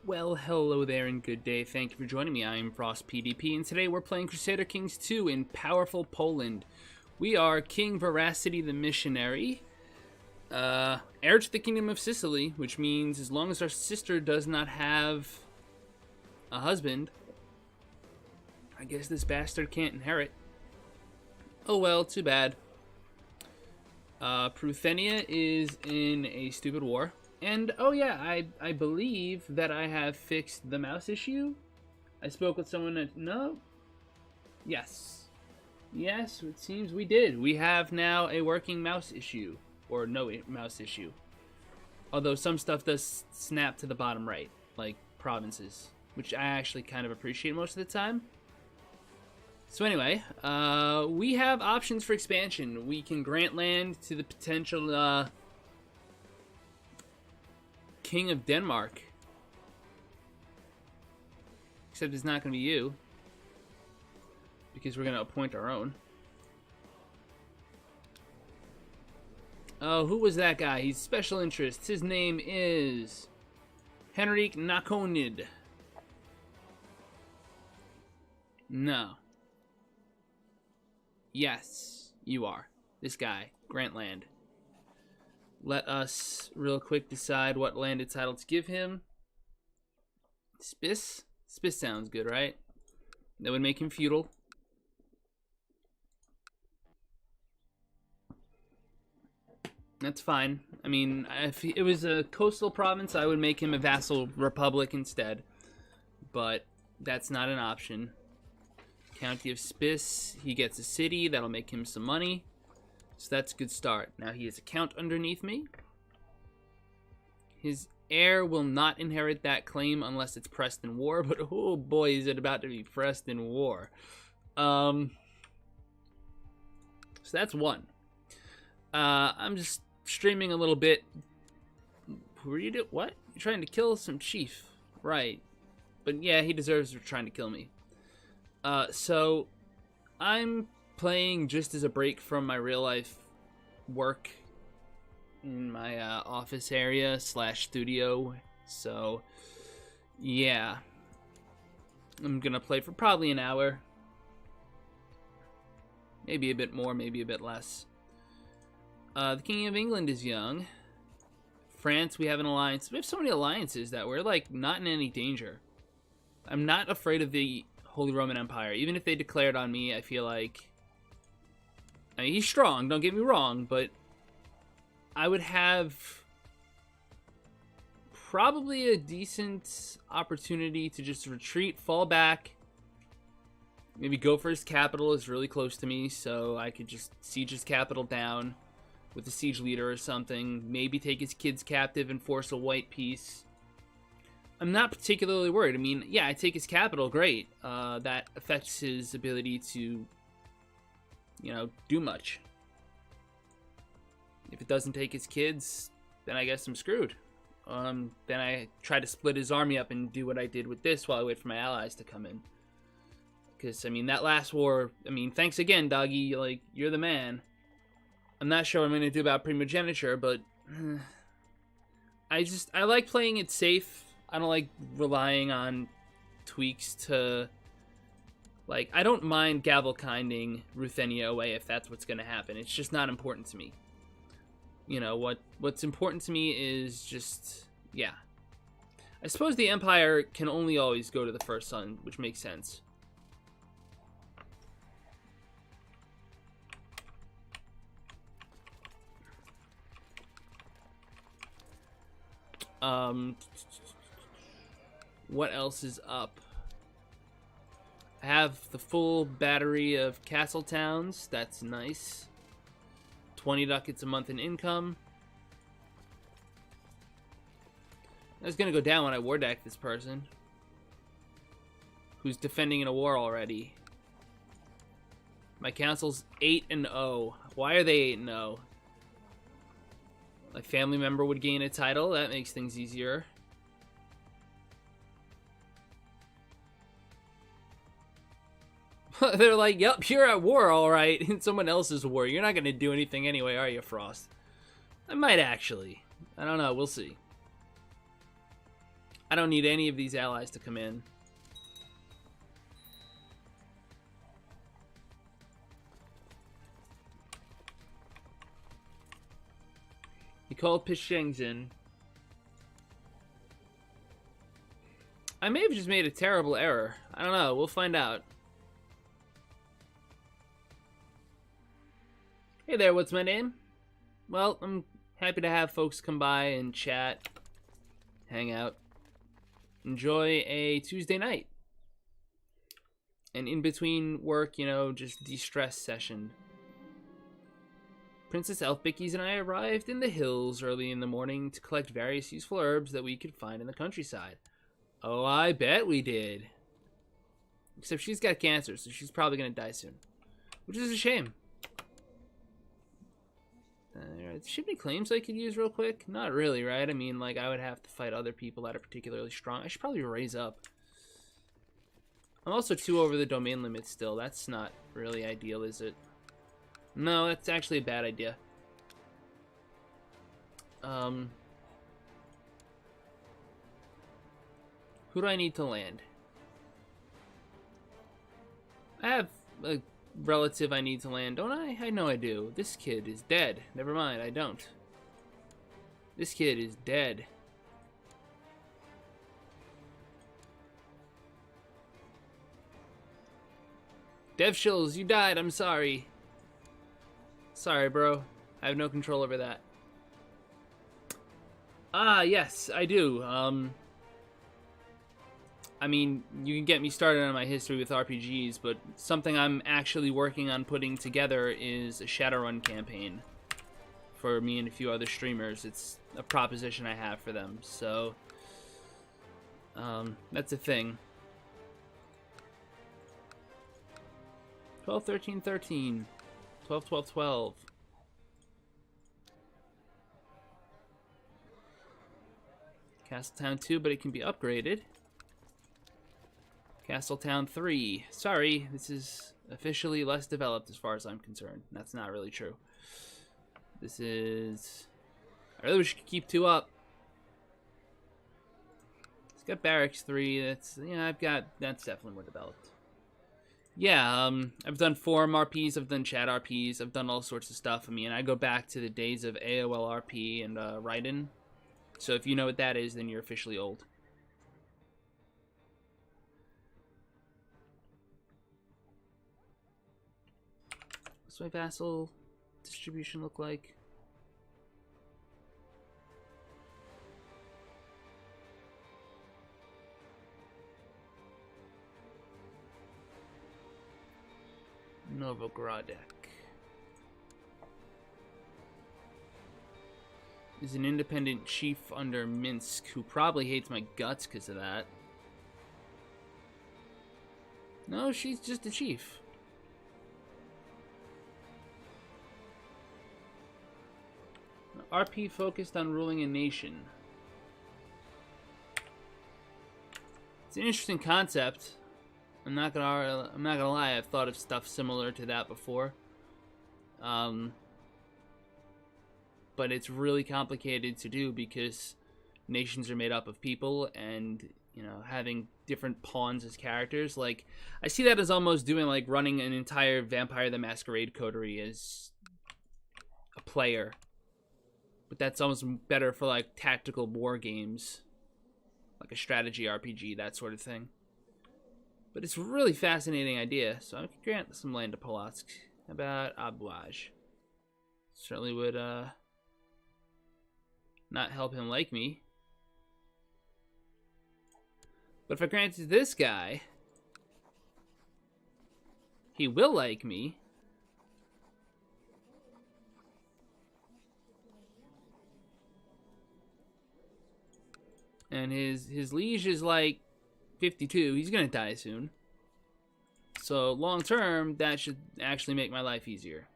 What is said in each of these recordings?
Well, hello there and good day. Thank you for joining me. I am Frost PDP, and today we're playing Crusader Kings 2 in powerful Poland. We are King Veracity the Missionary, heir to the Kingdom of Sicily, which means as long as our sister does not have a husband, I guess this bastard can't inherit. Oh well, too bad. Pruthenia is in a stupid war. And, oh yeah, I believe that I have fixed the mouse issue. I spoke with someone that, no? Yes. Yes, it seems we did. We have now a working mouse issue. Or no mouse issue. Although some stuff does snap to the bottom right, like provinces, which I actually kind of appreciate most of the time. So anyway, we have options for expansion. We can grant land to the potential, King of Denmark. Except it's not going to be you. Because we're going to appoint our own. Oh, who was that guy? He's special interest. His name is Henrik Nakonid. No. Yes, you are. This guy. Grant land. Let us real quick decide what landed title to give him. Spiss? Spiss sounds good, right? That would make him feudal. That's fine. I mean, if it was a coastal province, I would make him a vassal republic instead. But that's not an option. County of Spiss, he gets a city. That'll make him some money. So that's a good start. Now he has a count underneath me. His heir will not inherit that claim unless it's pressed in war. But oh boy, is it about to be pressed in war. So that's one. I'm just streaming a little bit. Who are you doing? What? You're trying to kill some chief. Right. But yeah, he deserves for trying to kill me. So I'm playing just as a break from my real life work in my office area / studio. So yeah, I'm gonna play for probably an hour, maybe a bit more, maybe a bit less. The King of England is young. France, we have an alliance. We have so many alliances that we're like not in any danger. I'm not afraid of the Holy Roman Empire. Even if they declared on me, I feel like, I mean, he's strong, don't get me wrong, but I would have probably a decent opportunity to just retreat, fall back, maybe go for his capital. Is really close to me, so I could just siege his capital down with a siege leader or something, maybe take his kids captive and force a white peace. I'm not particularly worried. I mean, yeah, I take his capital, great. That affects his ability to, you know, do much. If it doesn't take his kids, then I guess I'm screwed. Then I try to split his army up and do what I did with this while I wait for my allies to come in. Because, I mean, that last war, I mean, thanks again, doggy. Like, you're the man. I'm not sure what I'm going to do about primogeniture, but I like playing it safe. I don't like relying on tweaks to, like, I don't mind gavel-kinding Ruthenia away if that's what's going to happen. It's just not important to me. You know, what's important to me is just, yeah. I suppose the Empire can only always go to the first son, which makes sense. What else is up? I have the full battery of castle towns. That's nice. 20 ducats a month in income. That's gonna go down when I war deck this person, who's defending in a war already. My council's 8-0. Why are they 8-0? My family member would gain a title. That makes things easier. They're like, yep, you're at war, all right. In someone else's war. You're not going to do anything anyway, are you, Frost? I might actually. I don't know. We'll see. I don't need any of these allies to come in. He called Pishengzin. I may have just made a terrible error. I don't know. We'll find out. Hey there, what's my name? Well, I'm happy to have folks come by and chat, hang out, enjoy a Tuesday night. And in between work, you know, just de-stress session. Princess Elfbickies and I arrived in the hills early in the morning to collect various useful herbs that we could find in the countryside. Oh, I bet we did. Except she's got cancer, so she's probably going to die soon. Which is a shame. Should any claims I could use real quick? Not really, right? I mean, like, I would have to fight other people that are particularly strong. I should probably raise up. I'm also 2 over the domain limit still. That's not really ideal, is it? No, that's actually a bad idea. Who do I need to land? I have a relative I need to land, don't I? I know I do. This kid is dead. Never mind, I don't. This kid is dead. Devshills, you died. I'm sorry. Sorry, bro. I have no control over that. Ah, yes, I do. I mean, you can get me started on my history with RPGs, but something I'm actually working on putting together is a Shadowrun campaign for me and a few other streamers. It's a proposition I have for them, so that's a thing. 12, 13, 13. 12, 12, 12. Castletown 2, but it can be upgraded. Castletown 3. Sorry, this is officially less developed as far as I'm concerned. That's not really true. This is... I really wish I could keep 2 up. It's got Barracks 3. That's, yeah, that's definitely more developed. Yeah, I've done forum RPs, I've done chat RPs, I've done all sorts of stuff. I mean, I go back to the days of AOL RP and Raiden. So if you know what that is, then you're officially old. What's my vassal distribution look like? Novogradek is an independent chief under Minsk who probably hates my guts because of that. No, she's just a chief. RP focused on ruling a nation. It's an interesting concept. I'm not gonna lie, I've thought of stuff similar to that before. But it's really complicated to do because nations are made up of people, and you know, having different pawns as characters, like I see that as almost doing like running an entire Vampire the Masquerade coterie as a player. But that's almost better for like tactical war games, like a strategy RPG, that sort of thing. But it's a really fascinating idea, so I could grant some land to Polotsk. How about Abouage? Certainly would not help him like me. But if I granted this guy, he will like me. And his liege is like 52. He's gonna die soon. So long term, that should actually make my life easier.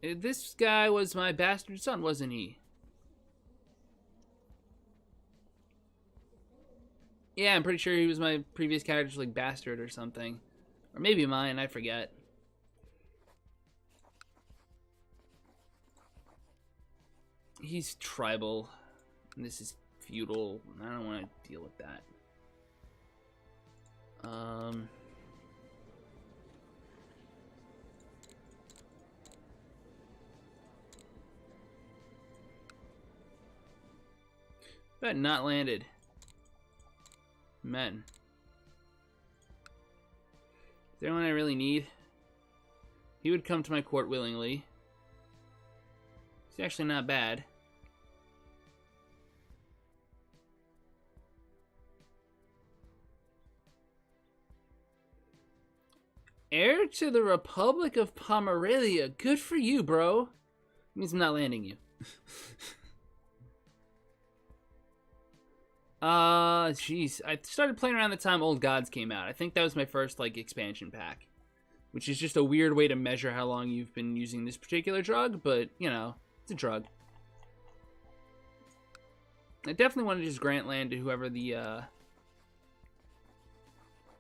This guy was my bastard son, wasn't he? Yeah, I'm pretty sure he was my previous character's like bastard or something. Or maybe mine, I forget. He's tribal. And this is feudal. I don't want to deal with that. But not landed. Men. Is there anyone I really need? He would come to my court willingly. He's actually not bad. Heir to the Republic of Pomerania. Good for you, bro. Means I'm not landing you. Jeez. I started playing around the time Old Gods came out. I think that was my first, like, expansion pack. Which is just a weird way to measure how long you've been using this particular drug, but, you know, it's a drug. I definitely want to just grant land to whoever the,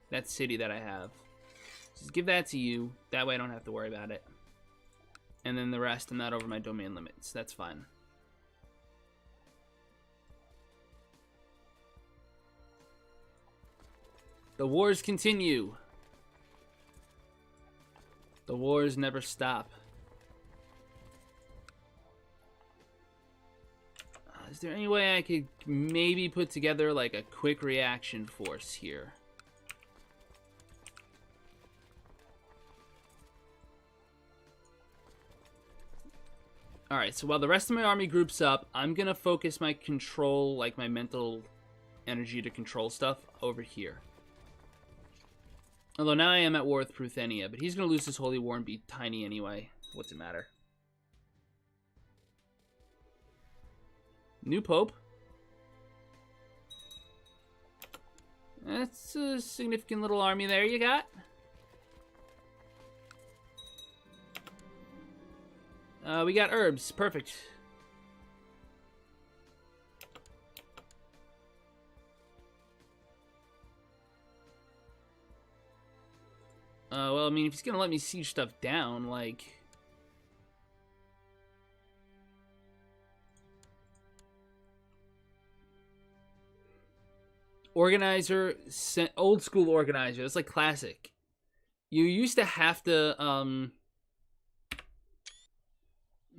that city that I have. Just give that to you. That way I don't have to worry about it. And then the rest, I'm not over my domain limits. That's fine. The wars continue. The wars never stop. Is there any way I could maybe put together like a quick reaction force here? Alright, so while the rest of my army groups up, I'm gonna focus my control, like my mental energy to control stuff, over here. Although now I am at war with Pruthenia, but he's gonna lose his holy war and be tiny anyway. What's it matter? New Pope. That's a significant little army there you got. We got herbs. Perfect. Well, I mean, if he's gonna let me siege stuff down, like... Organizer, old school organizer. It's like classic. You used to have to,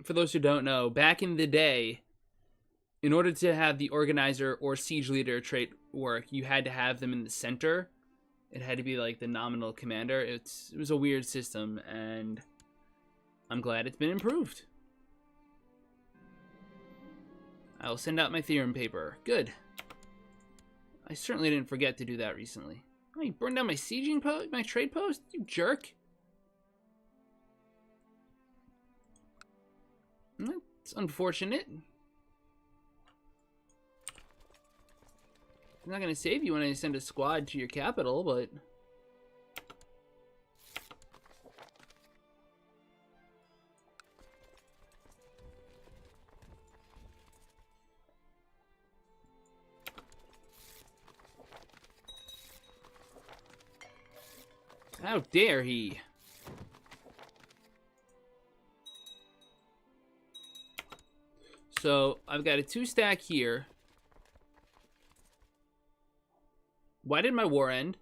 for those who don't know, back in the day, in order to have the organizer or siege leader trait work, you had to have them in the center. It had to be like the nominal commander. It was a weird system, and I'm glad it's been improved. I will send out my theorem paper. Good. I certainly didn't forget to do that recently. Oh, you burned down my sieging post, my trade post? You jerk. That's unfortunate. I'm not going to save you when I send a squad to your capital, but... How dare he? So, I've got a 2-stack here. Why did my war end?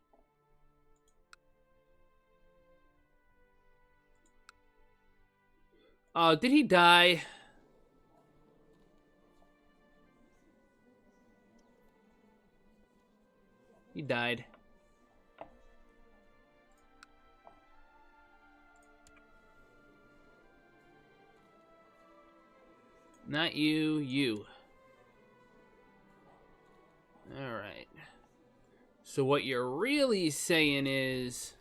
Oh, did he die? He died. Not you, you. Alright. So what you're really saying is...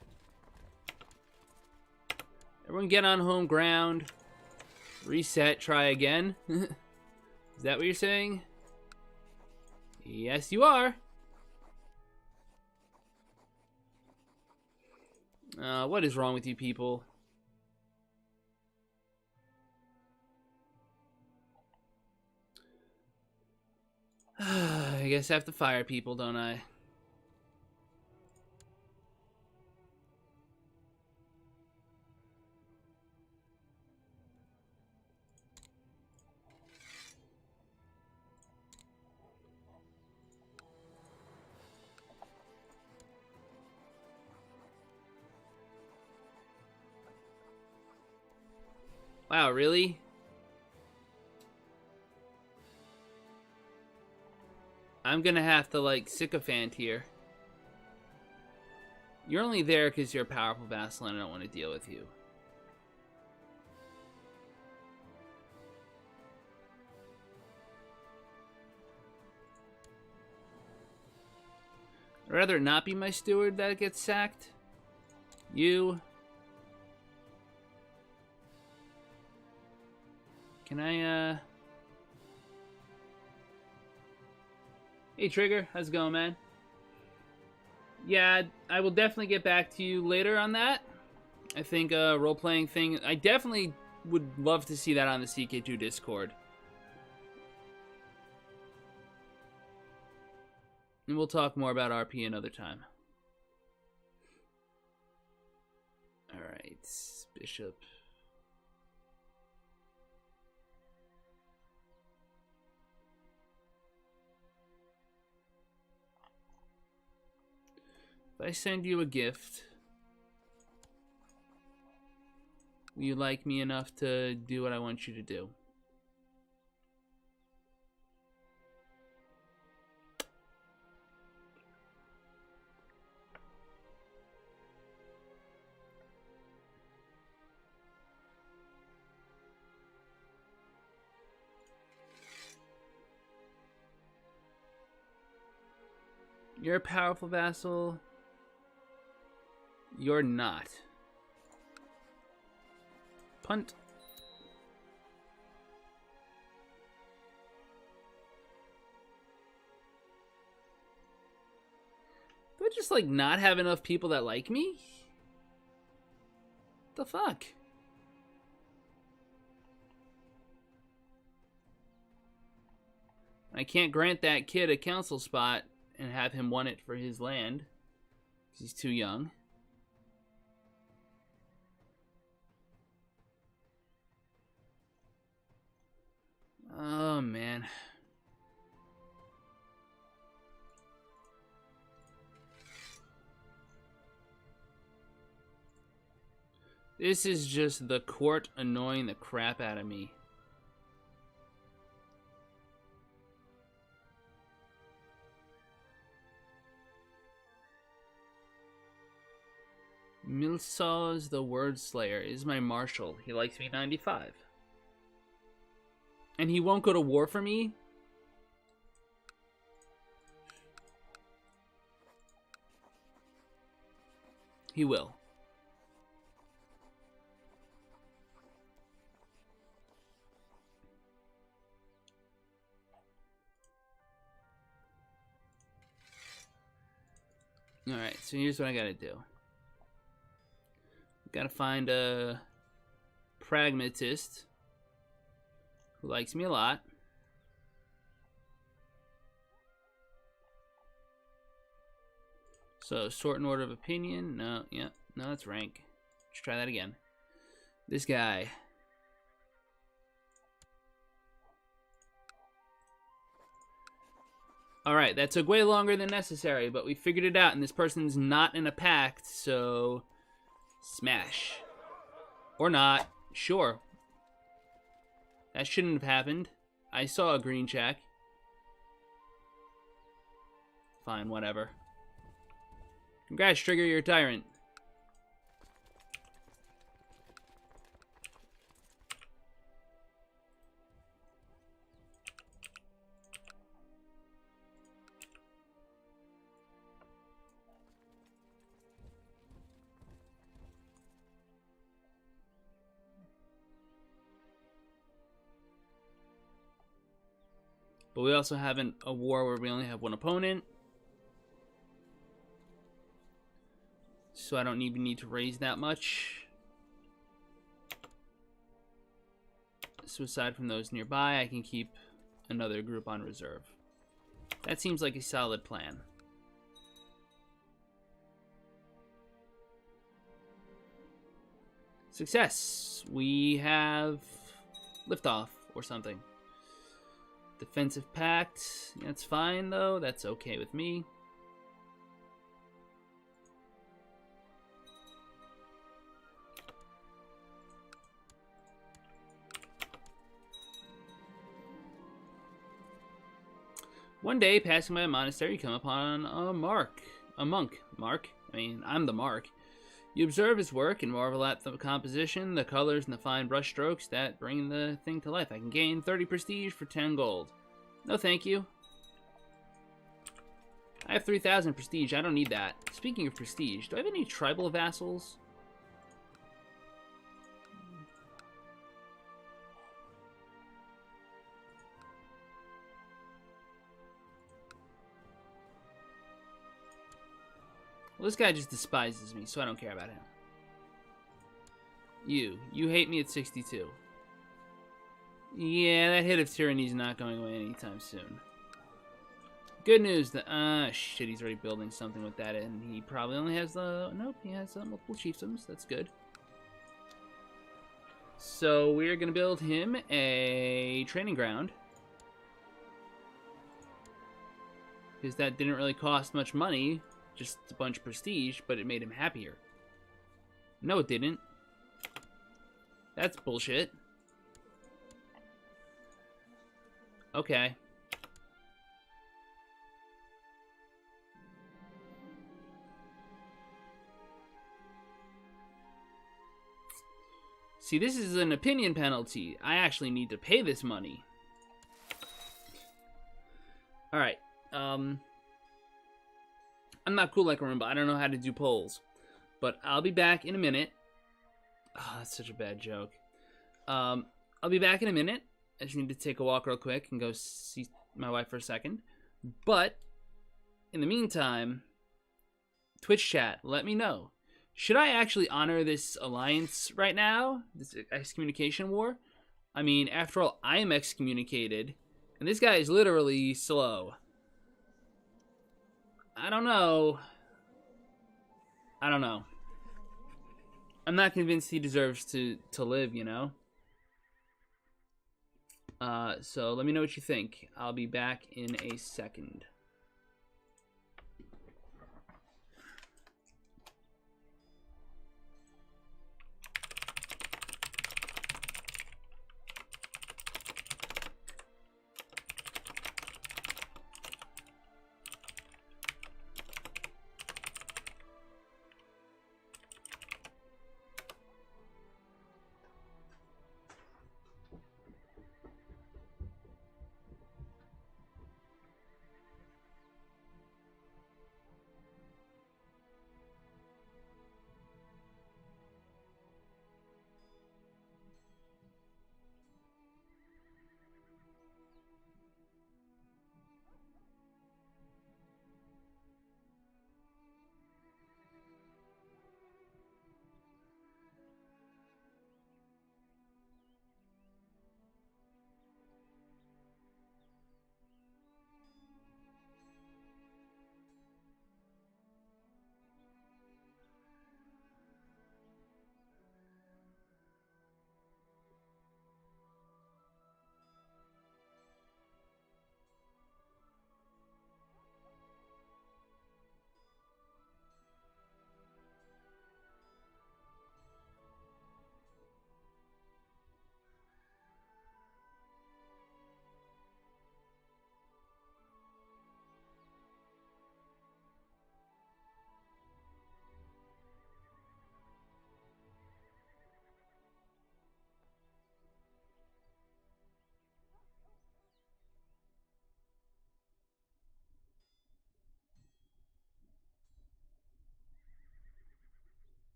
everyone get on home ground. Reset, try again. Is that what you're saying? Yes, you are. What is wrong with you people? I guess I have to fire people, don't I? Wow, really? I'm gonna have to, like, sycophant here. You're only there because you're a powerful vassal and I don't want to deal with you. I'd rather not be my steward that gets sacked. You. Can I, Hey, Trigger. How's it going, man? Yeah, I will definitely get back to you later on that. I think a role-playing thing... I definitely would love to see that on the CK2 Discord. And we'll talk more about RP another time. Alright, Bishop. If I send you a gift, will you like me enough to do what I want you to do? You're a powerful vassal. You're not. Punt. Do I just, like, not have enough people that like me? The fuck? I can't grant that kid a council spot and have him want it for his land. He's too young. Oh, man. This is just the court annoying the crap out of me. Milsaw's the Word Slayer is my marshal. He likes me 95. And he won't go to war for me? He will. Alright, so here's what I gotta do. Gotta find a pragmatist who likes me a lot. So, sort in order of opinion. No, yeah, no, that's rank. Let's try that again. This guy. Alright, that took way longer than necessary, but we figured it out, and this person's not in a pact, so... Smash. Or not. Sure. That shouldn't have happened. I saw a green check. Fine, whatever. Congrats, Trigger, you're a tyrant. But we also have a war where we only have one opponent. So I don't even need to raise that much. So aside from those nearby, I can keep another group on reserve. That seems like a solid plan. Success! We have liftoff or something. Defensive pact. That's fine, though. That's okay with me. One day, passing by a monastery, you come upon a monk. I'm the mark. You observe his work and marvel at the composition, the colors, and the fine brush strokes that bring the thing to life. I can gain 30 prestige for 10 gold. No, thank you. I have 3,000 prestige. I don't need that. Speaking of prestige, do I have any tribal vassals? Well, this guy just despises me, so I don't care about him. You hate me at 62. Yeah, that hit of tyranny is not going away anytime soon. Good news that, shit, he's already building something with that, and he probably only has nope, he has multiple chiefdoms. That's good. So we're gonna build him a training ground. Because that didn't really cost much money. Just a bunch of prestige, but it made him happier. No, it didn't. That's bullshit. Okay. See, this is an opinion penalty. I actually need to pay this money. Alright. I'm not cool like Roomba. I don't know how to do polls. But I'll be back in a minute. Oh, that's such a bad joke. I'll be back in a minute. I just need to take a walk real quick and go see my wife for a second. But, in the meantime, Twitch chat, let me know. Should I actually honor this alliance right now? This excommunication war? I mean, after all, I am excommunicated. And this guy is literally slow. I don't know. I'm not convinced he deserves to live, you know? So let me know what you think. I'll be back in a second.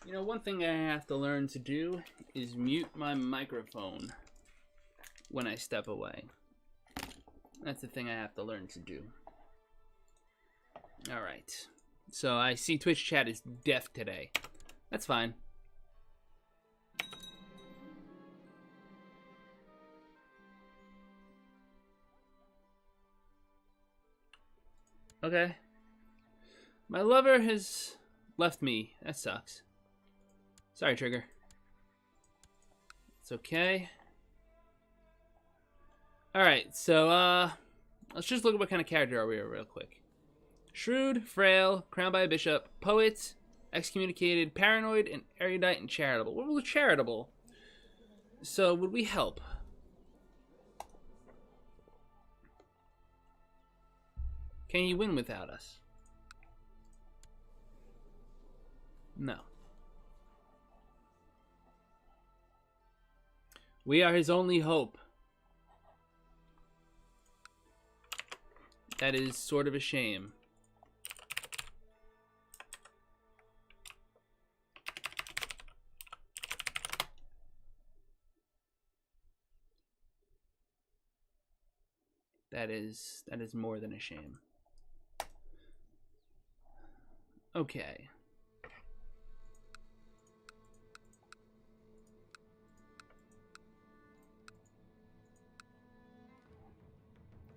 You know, one thing I have to learn to do is mute my microphone when I step away. That's the thing I have to learn to do. Alright. So I see Twitch chat is deaf today. That's fine. Okay. My lover has left me. That sucks. Sorry, Trigger. It's okay. Alright, so, let's just look at what kind of character are we real quick. Shrewd, frail, crowned by a bishop, poet, excommunicated, paranoid, and erudite and charitable. Well, we're charitable. So, would we help? Can he win without us? No. We are his only hope. That is sort of a shame. That is more than a shame. Okay.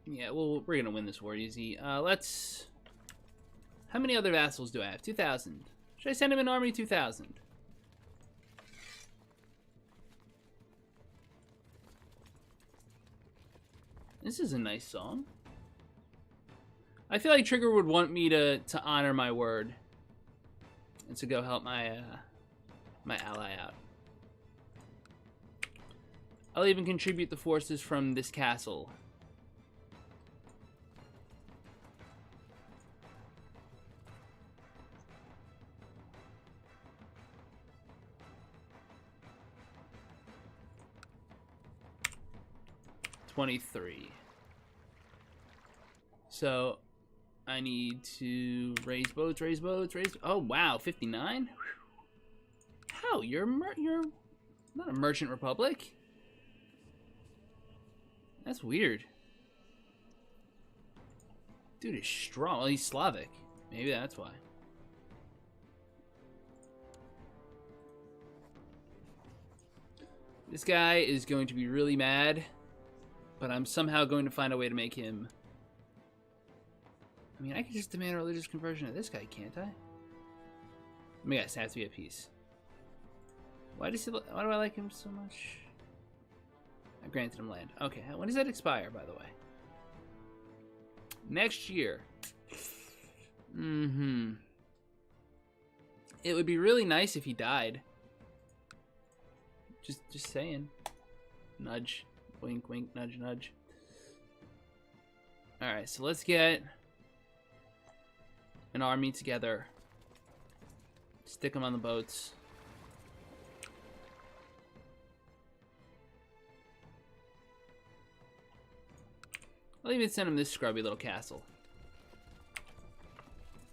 Yeah, well, we're gonna win this war easy. Let's... How many other vassals do I have? 2,000. Should I send him an army 2,000? This is a nice song. I feel like Trigger would want me to honor my word and to go help my my ally out. I'll even contribute the forces from this castle. $23. So I need to raise boats, raise boats, raise. Oh wow, 59. How you're not a merchant republic? That's weird. Dude is strong. Well, he's Slavic. Maybe that's why. This guy is going to be really mad, but I'm somehow going to find a way to make him... I mean, I could just demand a religious conversion of this guy, can't I? Let me guess, it has to be at peace. Why do I like him so much? I granted him land. Okay, when does that expire, by the way? Next year. Mm-hmm. It would be really nice if he died. Just saying. Nudge. Wink, wink, nudge, nudge. Alright, so let's get an army together. Stick them on the boats. I'll even send him this scrubby little castle.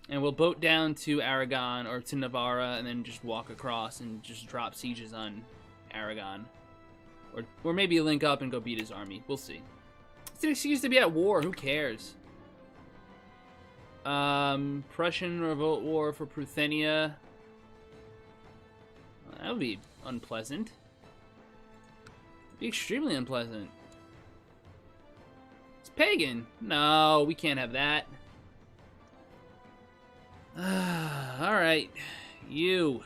And we'll boat down to Aragon or to Navarra and then just walk across and just drop sieges on Aragon. Or maybe link up and go beat his army. We'll see. It's an excuse to be at war. Who cares? Prussian revolt war for Pruthenia. Well, that would be unpleasant. It'd be extremely unpleasant. It's pagan. No, we can't have that. Alright. You.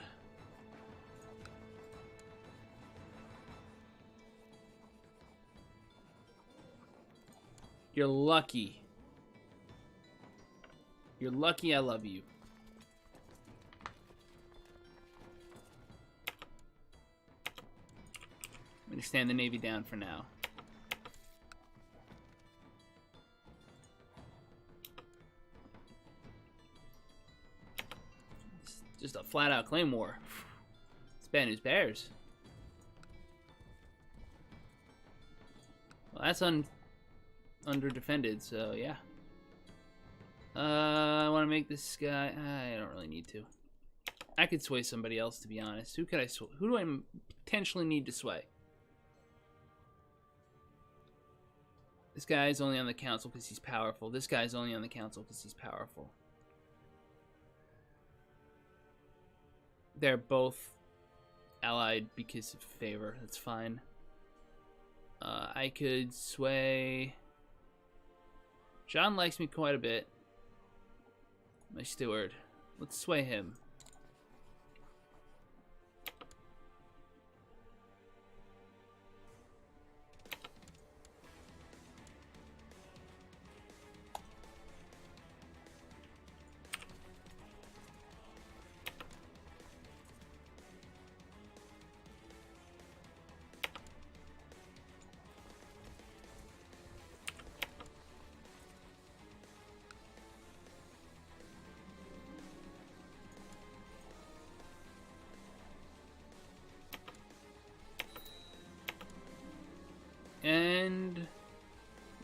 You're lucky. You're lucky I love you. I'm gonna stand the Navy down for now. It's just a flat-out claim war. It's bad news bears. Well, that's under defended, so yeah. I want to make this guy... I don't really need to. I could sway somebody else, to be honest. Who could I sway? Who do I potentially need to sway? This guy's only on the council because he's powerful. This guy's only on the council because he's powerful. They're both allied because of favor. That's fine. I could sway... John likes me quite a bit. My steward. Let's sway him.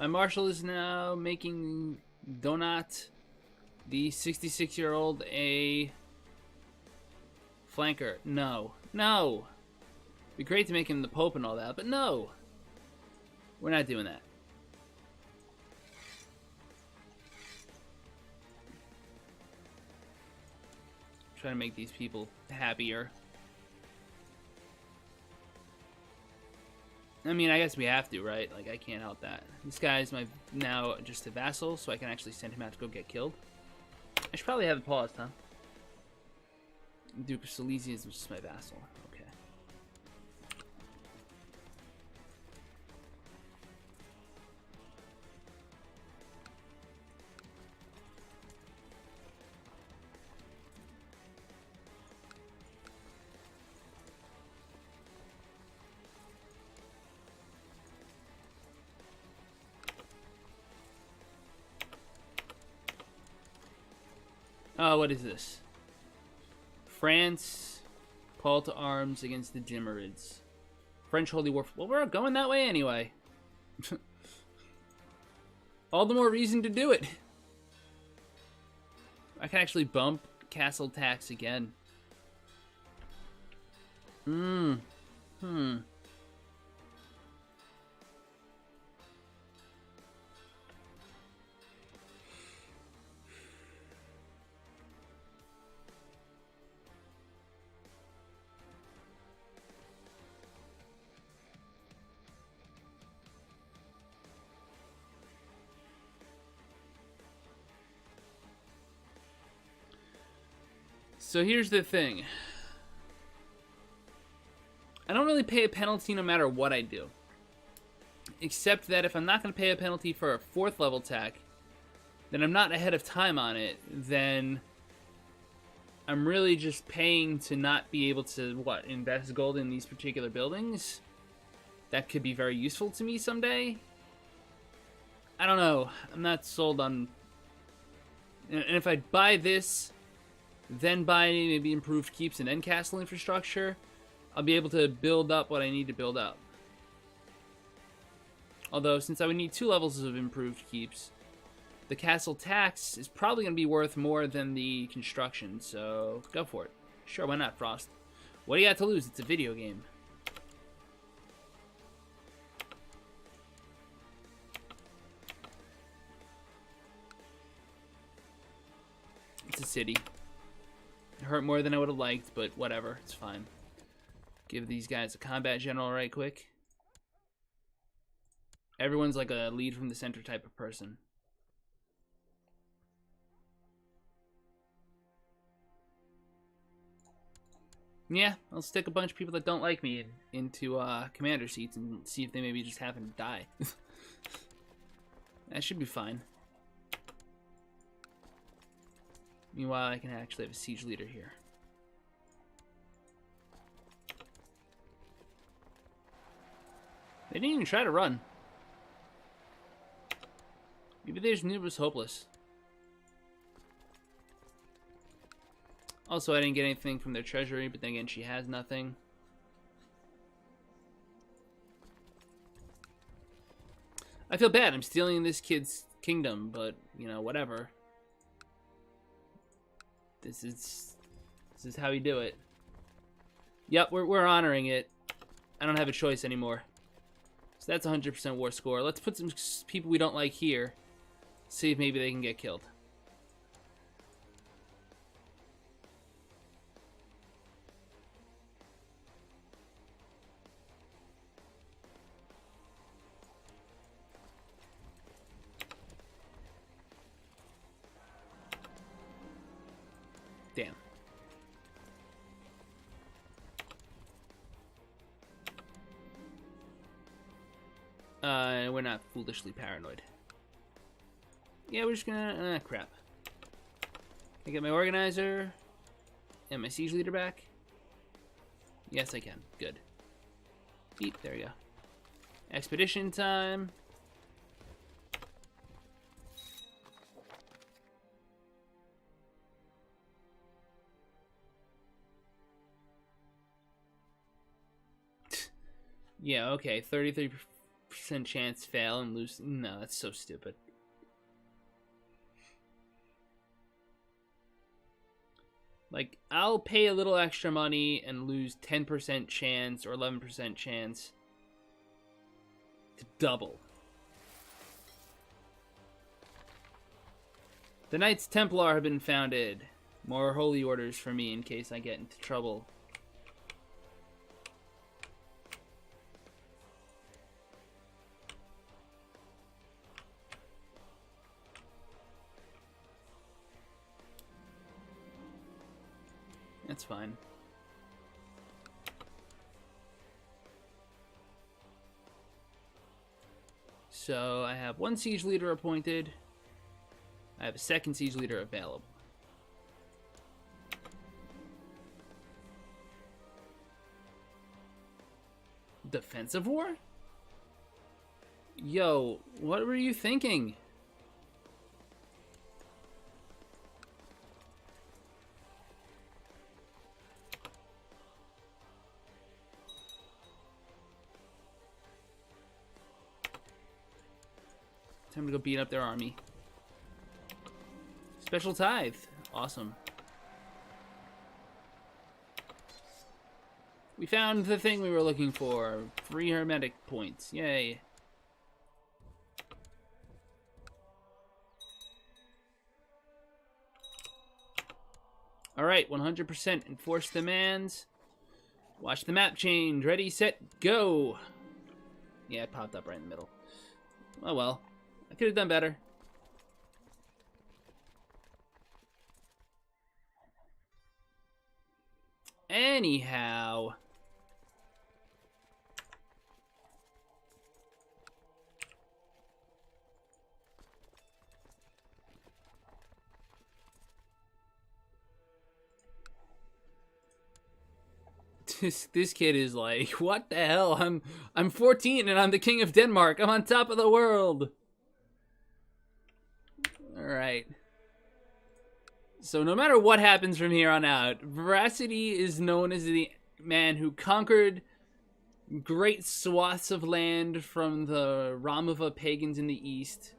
My marshal is now making Donat, the 66-year-old, a flanker. No. No! It'd be great to make him the Pope and all that, but no! We're not doing that. Try to make these people happier. I mean, I guess we have to, right? Like, I can't help that. This guy's my now just a vassal, so I can actually send him out to go get killed. I should probably have it paused, huh? Duke of Silesia is just my vassal. Okay. Oh, what is this? France, call to arms against the Jimmerids. French Holy War. Well, we're going that way anyway. All the more reason to do it. I can actually bump castle tax again. So here's the thing. I don't really pay a penalty no matter what I do. Except that if I'm not going to pay a penalty for a 4th level tech, then I'm not ahead of time on it, then I'm really just paying to not be able to, what, invest gold in these particular buildings? That could be very useful to me someday? I don't know. I'm not sold on... And if I buy this, then buy maybe improved keeps and then castle infrastructure, I'll be able to build up what I need to build up. Although, since I would need 2 levels of improved keeps, the castle tax is probably going to be worth more than the construction, so go for it. Sure, why not, Frost? What do you got to lose? It's a video game. It's a city. It hurt more than I would have liked, but whatever. It's fine. Give these guys a combat general right quick. Everyone's like a lead from the center type of person. Yeah, I'll stick a bunch of people that don't like me into commander seats and see if they maybe just happen to die. That should be fine. Meanwhile, I can actually have a siege leader here. They didn't even try to run. Maybe they just knew it was hopeless. Also, I didn't get anything from their treasury, but then again, she has nothing. I feel bad. I'm stealing this kid's kingdom, but, you know, whatever. This is how you do it. Yep, we're honoring it. I don't have a choice anymore. So that's 100% war score. Let's put some people we don't like here. See if maybe they can get killed. Damn. We're not foolishly paranoid. Yeah, we're just gonna... crap. Can I get my organizer and my siege leader back? Yes, I can. Good. Beep, there you go. Expedition time. Yeah, okay. 33% 50% chance fail and lose. No, that's so stupid. Like, I'll pay a little extra money and lose 10% chance or 11% chance to double. The Knights Templar have been founded. More holy orders for me in case I get into trouble. That's fine. So I have one siege leader appointed. I have a second siege leader available. Defensive war? Yo, what were you thinking? Time to go beat up their army. Special tithe. Awesome. We found the thing we were looking for. Free hermetic points. Yay. Alright, 100% enforce demands. Watch the map change. Ready, set, go. Yeah, it popped up right in the middle. Oh well. I could have done better. Anyhow. This kid is like, what the hell? I'm 14 and I'm the king of Denmark. I'm on top of the world. All right. So no matter what happens from here on out, Veracity is known as the man who conquered great swaths of land from the Ramava pagans in the east.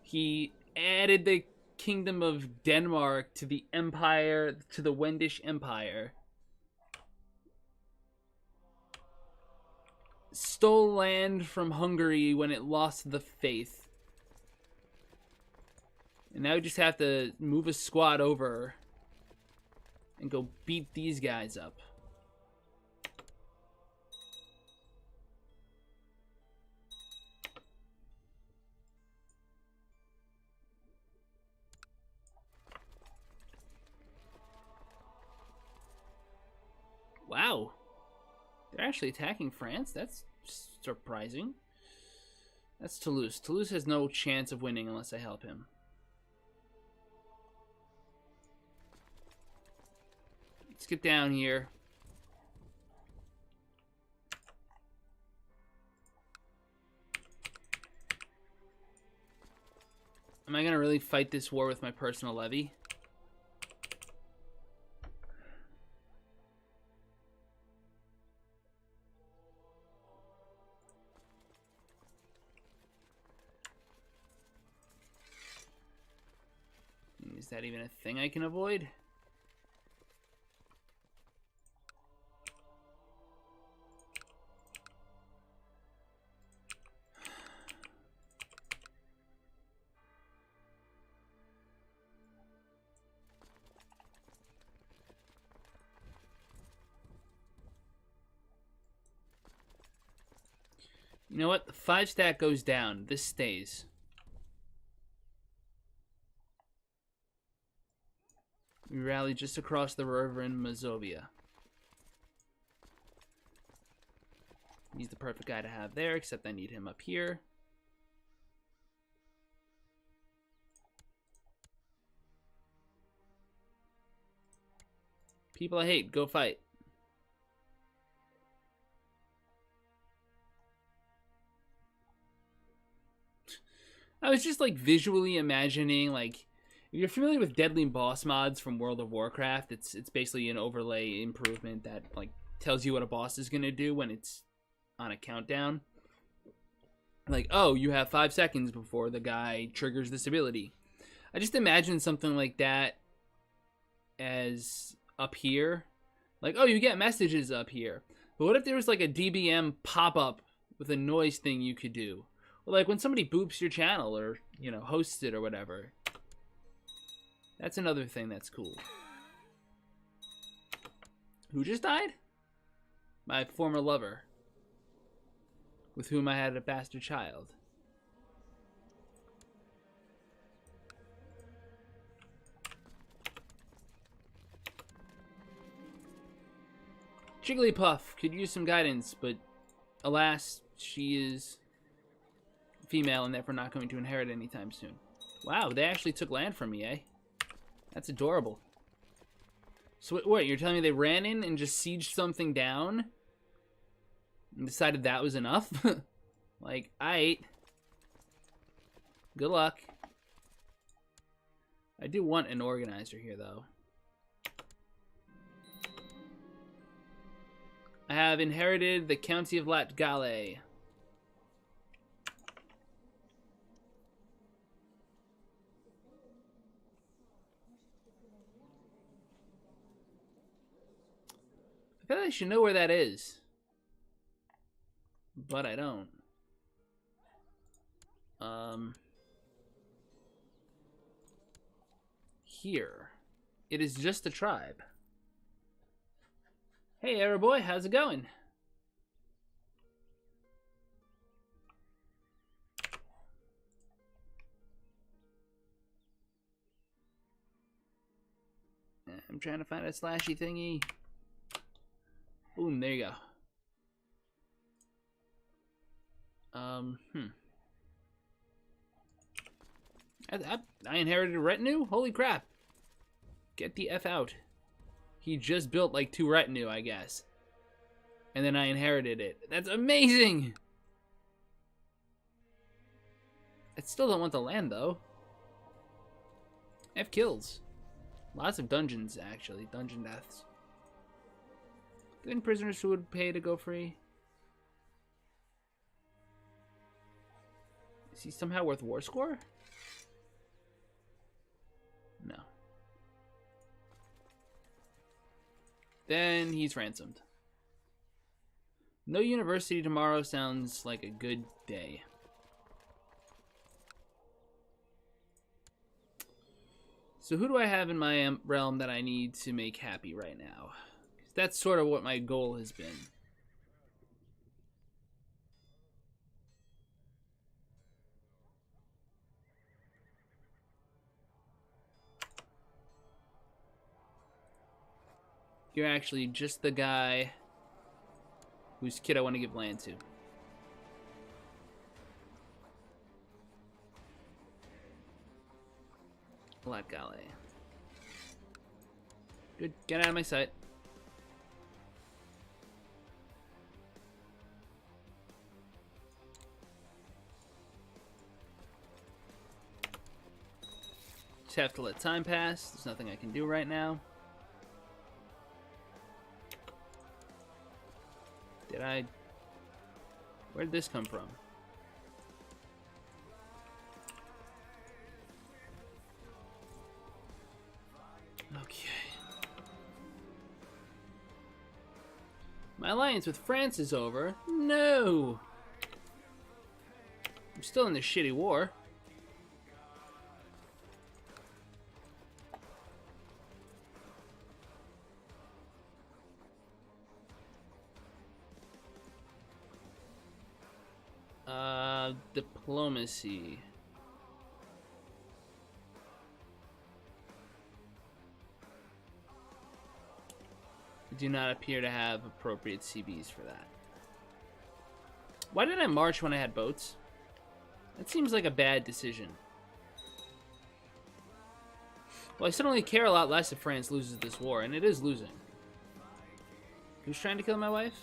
He added the kingdom of Denmark to the empire, to the Wendish Empire. Stole land from Hungary when it lost the faith. And now we just have to move a squad over and go beat these guys up. Wow. They're actually attacking France? That's surprising. That's Toulouse. Toulouse has no chance of winning unless I help him. Let's get down here. Am I gonna really fight this war with my personal levy? Is that even a thing I can avoid? You know what? The 5 stack goes down. This stays. We rally just across the river in Mazovia. He's the perfect guy to have there, except I need him up here. People I hate, go fight. I was just like visually imagining, like, if you're familiar with deadly boss mods from World of Warcraft, it's basically an overlay improvement that like tells you what a boss is gonna do when it's on a countdown. Like, oh, you have 5 seconds before the guy triggers this ability. I just imagine something like that as up here. Like, oh, you get messages up here. But what if there was like a DBM pop-up with a noise thing you could do? Or like when somebody boops your channel or, you know, hosts it or whatever. That's another thing that's cool. Who just died? My former lover, with whom I had a bastard child. Jigglypuff could use some guidance, but alas, she is female and therefore not going to inherit anytime soon. Wow, they actually took land from me, eh? That's adorable. So what, you're telling me they ran in and just sieged something down? And decided that was enough? Like, aight. Good luck. I do want an organizer here, though. I have inherited the County of Latgale. I feel like I should know where that is. But I don't. Here. It is just a tribe. Hey, Arrow Boy, how's it going? I'm trying to find a slashy thingy. Boom, there you go. I inherited a retinue? Holy crap. Get the F out. He just built like 2 retinue, I guess. And then I inherited it. That's amazing! I still don't want the land, though. I have kills. Lots of dungeons, actually. Dungeon deaths. Do you think prisoners who would pay to go free? Is he somehow worth war score? No. Then he's ransomed. No university tomorrow sounds like a good day. So who do I have in my realm that I need to make happy right now? That's sort of what my goal has been. You're actually just the guy whose kid I want to give land to. Latgale. Good. Get out of my sight. Just have to let time pass. There's nothing I can do right now. Where did this come from? Okay. My alliance with France is over. No! I'm still in this shitty war. Diplomacy. I do not appear to have appropriate CBs for that. Why did I march when I had boats? That seems like a bad decision. Well, I suddenly care a lot less if France loses this war, and it is losing. Who's trying to kill my wife?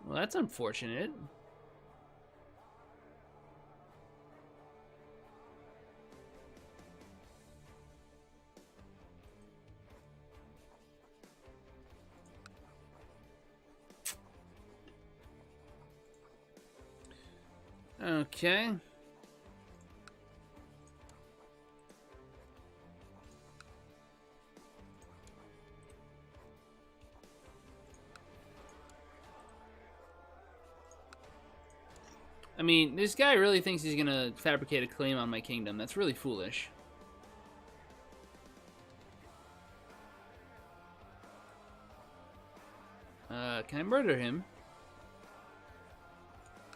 Well, that's unfortunate. Okay. I mean, this guy really thinks he's gonna fabricate a claim on my kingdom. That's really foolish. Can I murder him?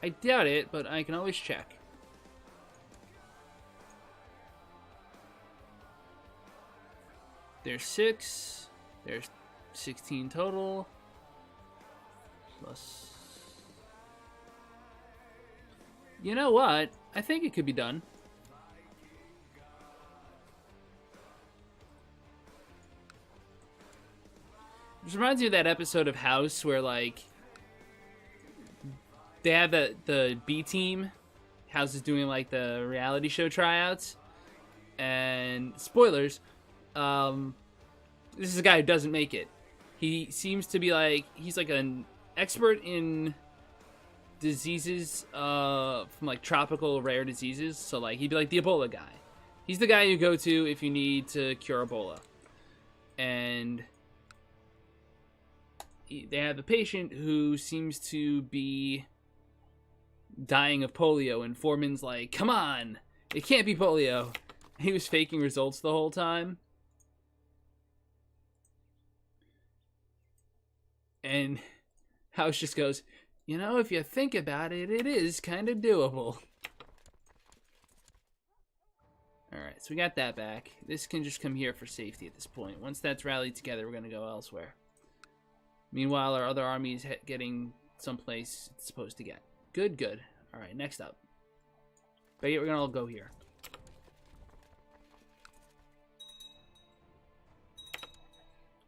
I doubt it, but I can always check. There's 6. There's 16 total. Plus... You know what? I think it could be done. This reminds me of that episode of House where, like, they have the B team. House is doing, like, the reality show tryouts. And, spoilers, this is a guy who doesn't make it. He seems to be, like, he's, like, an expert in diseases, from, like, tropical rare diseases. So, like, he'd be, like, the Ebola guy. He's the guy you go to if you need to cure Ebola. And they have a patient who seems to be dying of polio, and Foreman's like, come on, it can't be polio. He was faking results the whole time. And House just goes, you know, if you think about it, it is kind of doable. Alright, so we got that back. This can just come here for safety at this point. Once that's rallied together, we're going to go elsewhere. Meanwhile, our other army's getting someplace it's supposed to get. Good, good. Alright, next up. But yeah, we're going to all go here.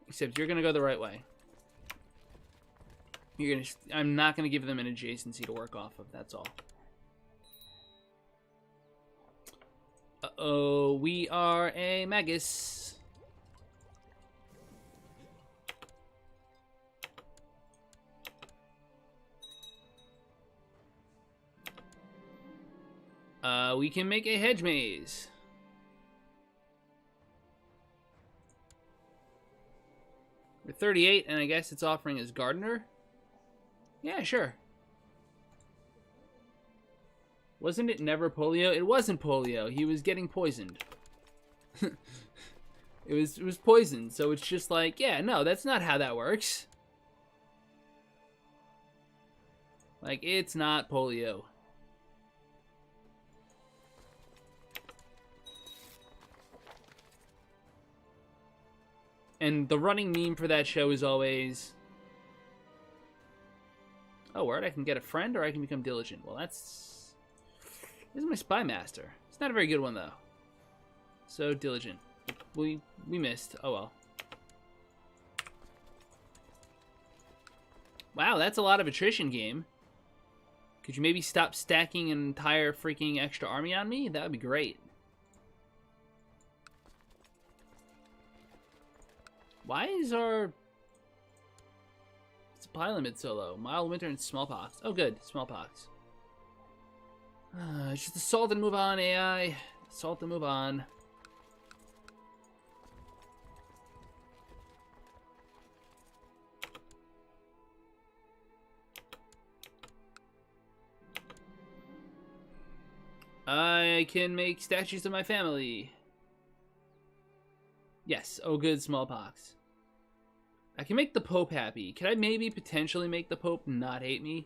Except you're going to go the right way. You're gonna. I'm not going to give them an adjacency to work off of, that's all. Uh-oh, we are a Magus. We can make a hedge maze. We're 38, and I guess it's offering as gardener? Yeah, sure. Wasn't it never polio? It wasn't polio. He was getting poisoned. it was poisoned, so it's just like, yeah, no, that's not how that works. Like, it's not polio. And the running meme for that show is always, oh, word, I can get a friend or I can become diligent. Well, this is my spy master. It's not a very good one, though. So, diligent. We missed. Oh, well. Wow, that's a lot of attrition, game. Could you maybe stop stacking an entire freaking extra army on me? That would be great. Why is our supply limit so low? Mild winter and smallpox. Oh, good. Smallpox. Just assault and move on, AI. Assault and move on. I can make statues of my family. Yes. Oh, good. Smallpox. I can make the Pope happy. Could I maybe potentially make the Pope not hate me?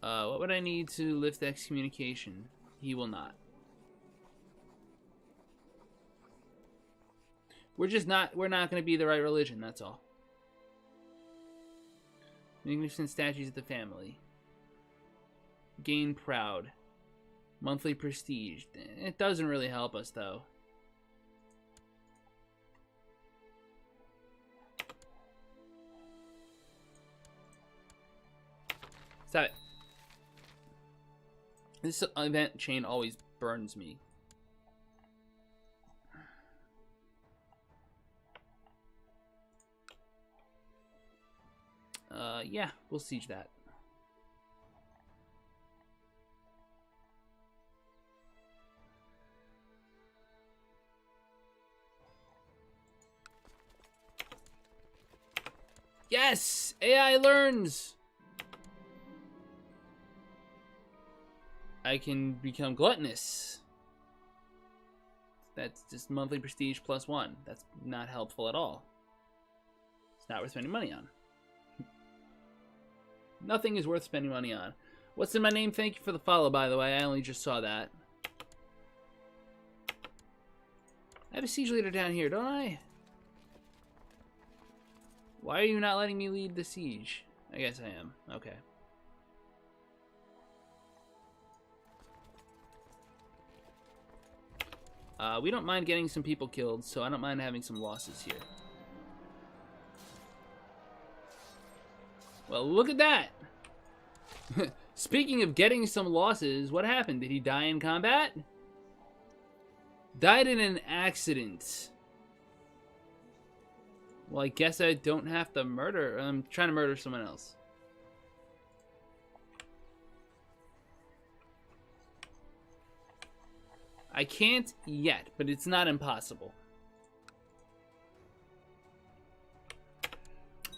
What would I need to lift excommunication? He will not. We're not going to be the right religion, that's all. Magnificent statues of the family. Gain proud. Monthly prestige. It doesn't really help us, though. Stop it. This event chain always burns me. Yeah, we'll siege that. Yes! AI learns! I can become gluttonous. That's just monthly prestige +1. That's not helpful at all. It's not worth spending money on. Nothing is worth spending money on. What's in my name? Thank you for the follow, by the way. I only just saw that. I have a siege leader down here, don't I? Why are you not letting me lead the siege? I guess I am. Okay. We don't mind getting some people killed, so I don't mind having some losses here. Well, look at that! Speaking of getting some losses, what happened? Did he die in combat? Died in an accident. Well, I guess I don't have to murder. I'm trying to murder someone else. I can't yet, but it's not impossible.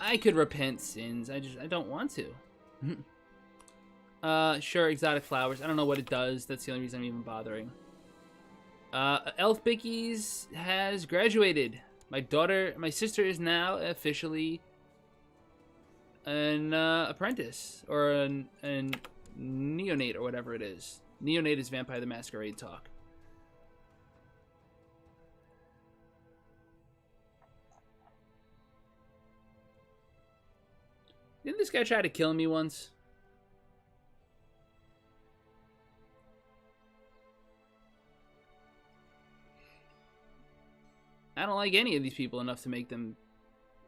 I could repent sins. I don't want to. Sure, exotic flowers. I don't know what it does. That's the only reason I'm even bothering. Elf Bickies has graduated. My sister is now officially an apprentice, or an neonate, or whatever it is. Neonate is Vampire the Masquerade talk. Didn't this guy try to kill me once? I don't like any of these people enough to make them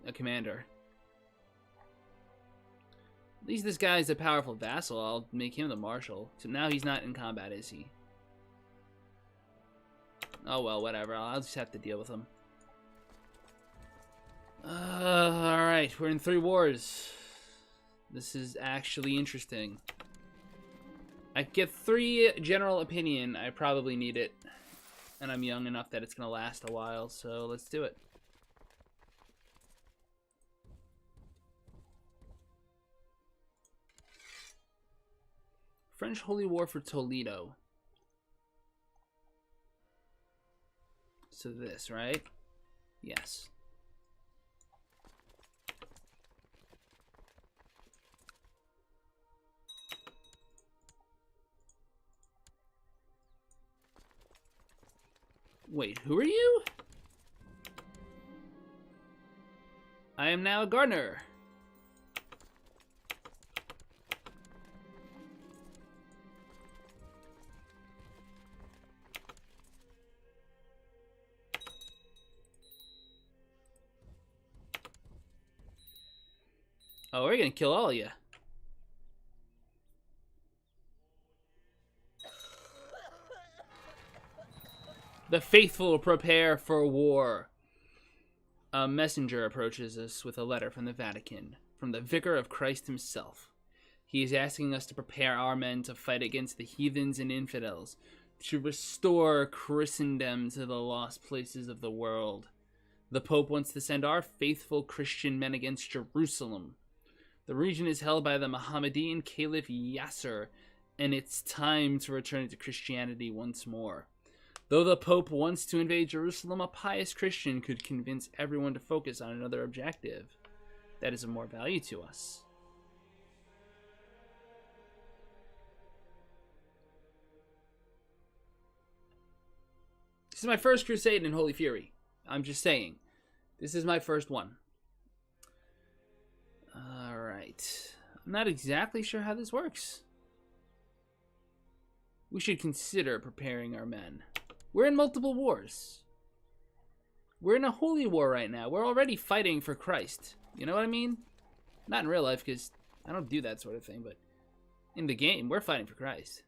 a commander. At least this guy's a powerful vassal. I'll make him the marshal. So now he's not in combat, is he? Oh well, whatever. I'll just have to deal with him. Alright, we're in 3 wars. This is actually interesting. I get 3 general opinion. I probably need it. And I'm young enough that it's going to last a while, so let's do it. French Holy War for Toledo. So this, right? Yes. Wait, who are you? I am now a gardener. Oh, we're gonna kill all of you. The faithful prepare for war. A messenger approaches us with a letter from the Vatican, from the Vicar of Christ himself. He is asking us to prepare our men to fight against the heathens and infidels, to restore Christendom to the lost places of the world. The Pope wants to send our faithful Christian men against Jerusalem. The region is held by the Mohammedan Caliph Yasser, and it's time to return to Christianity once more. Though the Pope wants to invade Jerusalem, a pious Christian could convince everyone to focus on another objective that is of more value to us. This is my first crusade in Holy Fury. I'm just saying. This is my first one. Alright. I'm not exactly sure how this works. We should consider preparing our men. We're in multiple wars. We're in a holy war right now. We're already fighting for Christ. You know what I mean? Not in real life, because I don't do that sort of thing, but In the game, we're fighting for Christ.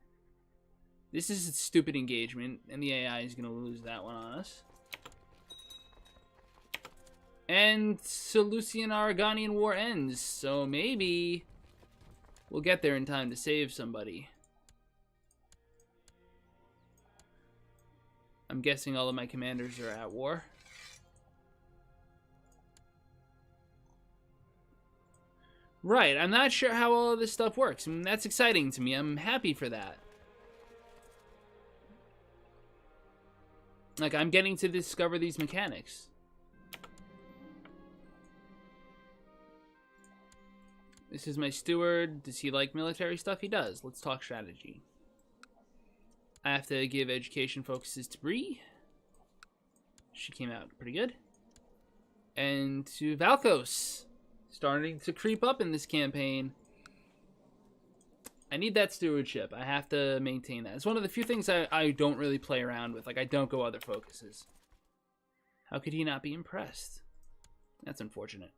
This is a stupid engagement, and the AI is going to lose that one on us. And Seleucian-Aragonian War ends, so maybe we'll get there in time to save somebody. I'm guessing all of my commanders are at war. Right, I'm not sure how all of this stuff works, and that's exciting to me. I'm happy for that. Like, I'm getting to discover these mechanics. This is my steward. Does he like military stuff? He does. Let's talk strategy. I have to give education focuses to Bree. She came out pretty good. And to Valkos. Starting to creep up in this campaign. I need that stewardship. I have to maintain that. It's one of the few things I don't really play around with. Like, I don't go other focuses. How could he not be impressed? That's unfortunate.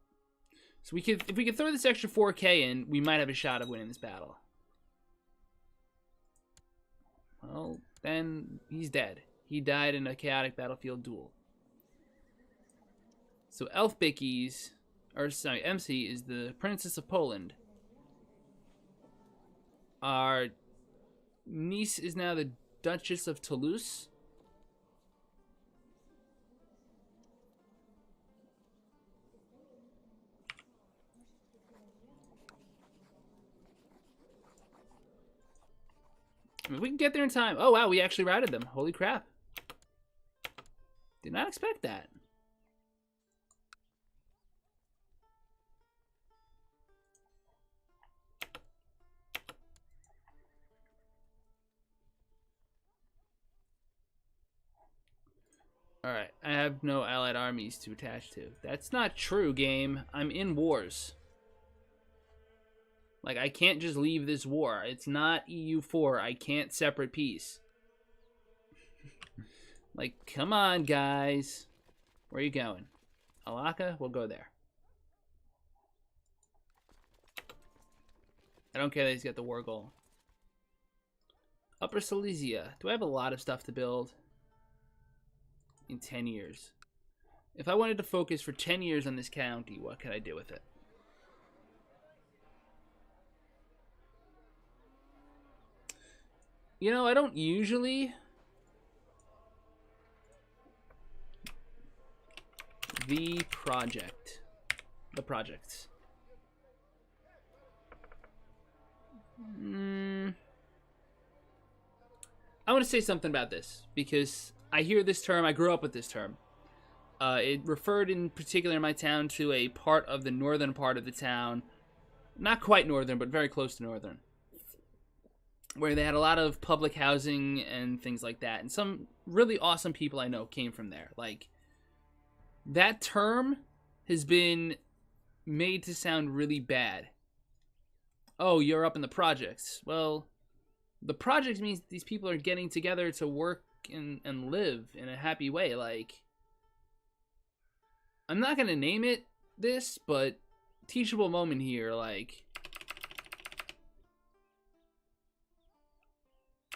So if we could throw this extra 4K in, we might have a shot of winning this battle. Well, then he's dead. He died in a chaotic battlefield duel. So Elfbickies, or sorry, MC is the Princess of Poland. Our niece is now the Duchess of Toulouse. I mean, we can get there in time. Oh, wow, we actually routed them. Holy crap. Did not expect that. Alright, I have no allied armies to attach to. That's not true, game. I'm in wars. Like, I can't just leave this war. It's not EU4. I can't separate peace. Like, come on, guys. Where are you going? Alaka? We'll go there. I don't care that he's got the war goal. Upper Silesia. Do I have a lot of stuff to build? In 10 years. If I wanted to focus for 10 years on this county, what could I do with it? You know, I don't usually... The projects. I want to say something about this, because I hear this term, I grew up with this term. It referred in particular in my town to a part of the northern part of the town. Not quite northern, but very close to northern. Where they had a lot of public housing and things like that. And some really awesome people I know came from there. Like, that term has been made to sound really bad. Oh, you're up in the projects. Well, the projects means these people are getting together to work and live in a happy way. Like, I'm not going to name it this, but teachable moment here, like,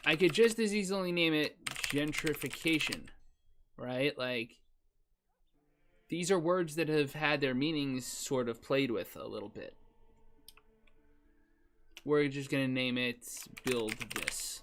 I could just as easily name it gentrification, right? Like, these are words that have had their meanings sort of played with a little bit. We're just going to name it Build This.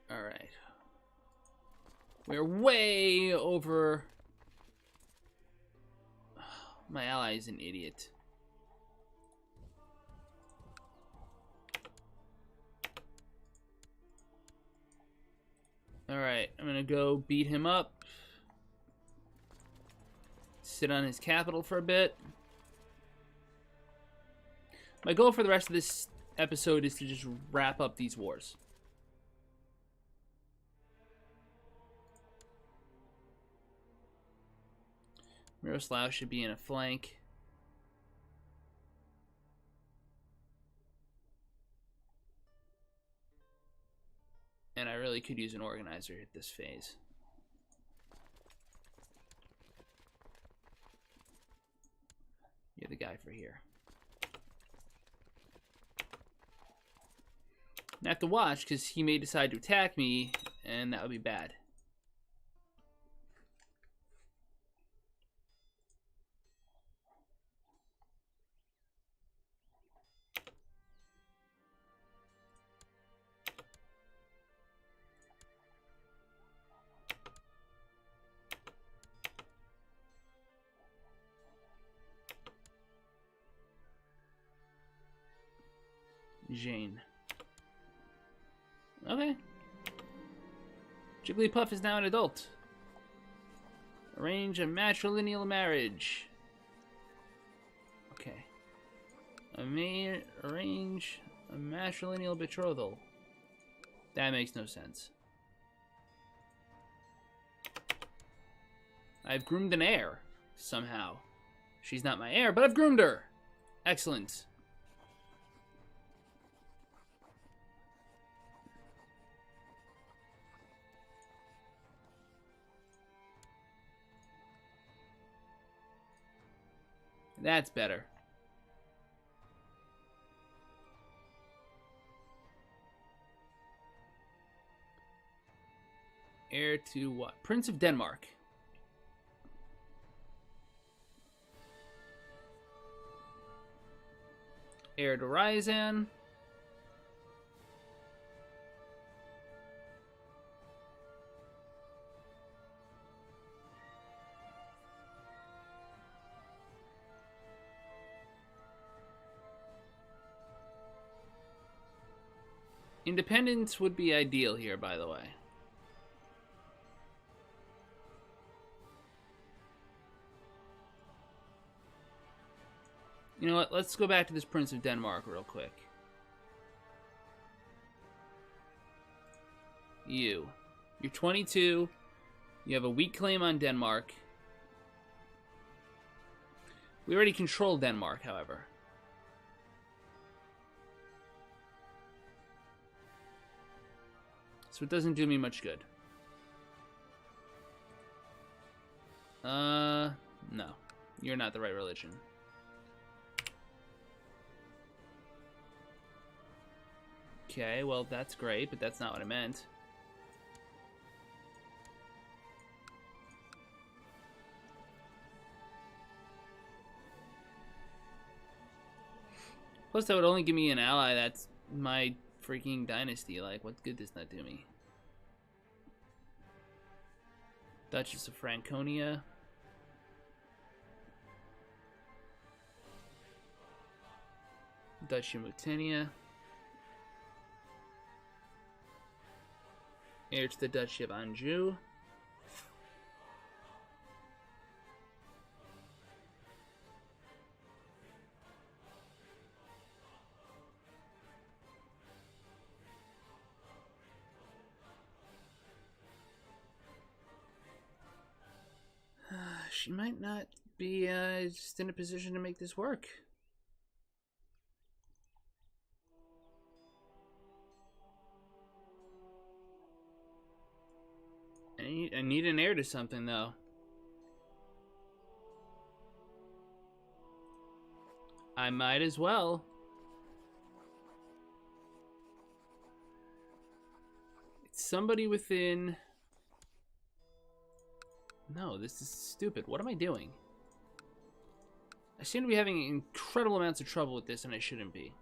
All right. We're way over. My ally is an idiot. All right, I'm gonna go beat him up. Sit on his capital for a bit. My goal for the rest of this episode is to just wrap up these wars. Miroslav should be in a flank. And I really could use an organizer at this phase. You're the guy for here. I have to watch because he may decide to attack me, and that would be bad. Jane. Okay. Jigglypuff is now an adult. Arrange a matrilineal marriage. Okay. Arrange a matrilineal betrothal. That makes no sense. I've groomed an heir, somehow. She's not my heir, but I've groomed her! Excellent. That's better. Heir to what? Prince of Denmark. Heir to Ryazan. Independence would be ideal here, by the way. You know what? Let's go back to this Prince of Denmark real quick. You're 22. You have a weak claim on Denmark. We already control Denmark, however. So it doesn't do me much good. No. You're not the right religion. Okay, well, that's great, but that's not what I meant. Plus, that would only give me an ally that's my freaking dynasty. Like, what good does that do me? Duchess of Franconia. Duchy of Mutina. Heir to the Duchy of Anjou. She might not be just in a position to make this work. I need an heir to something, though. I might as well. It's somebody within... No, this is stupid. What am I doing? I seem to be having incredible amounts of trouble with this, and I shouldn't be.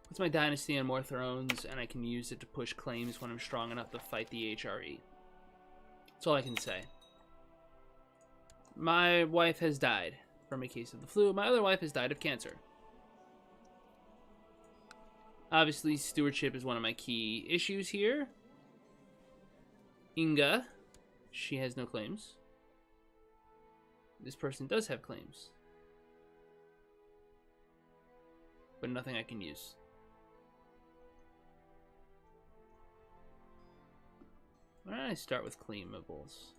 It's my dynasty on more thrones, and I can use it to push claims when I'm strong enough to fight the HRE. That's all I can say. My wife has died from a case of the flu. My other wife has died of cancer. Obviously, stewardship is one of my key issues here. Inga, she has no claims. This person does have claims. But nothing I can use. Why don't I start with claimables?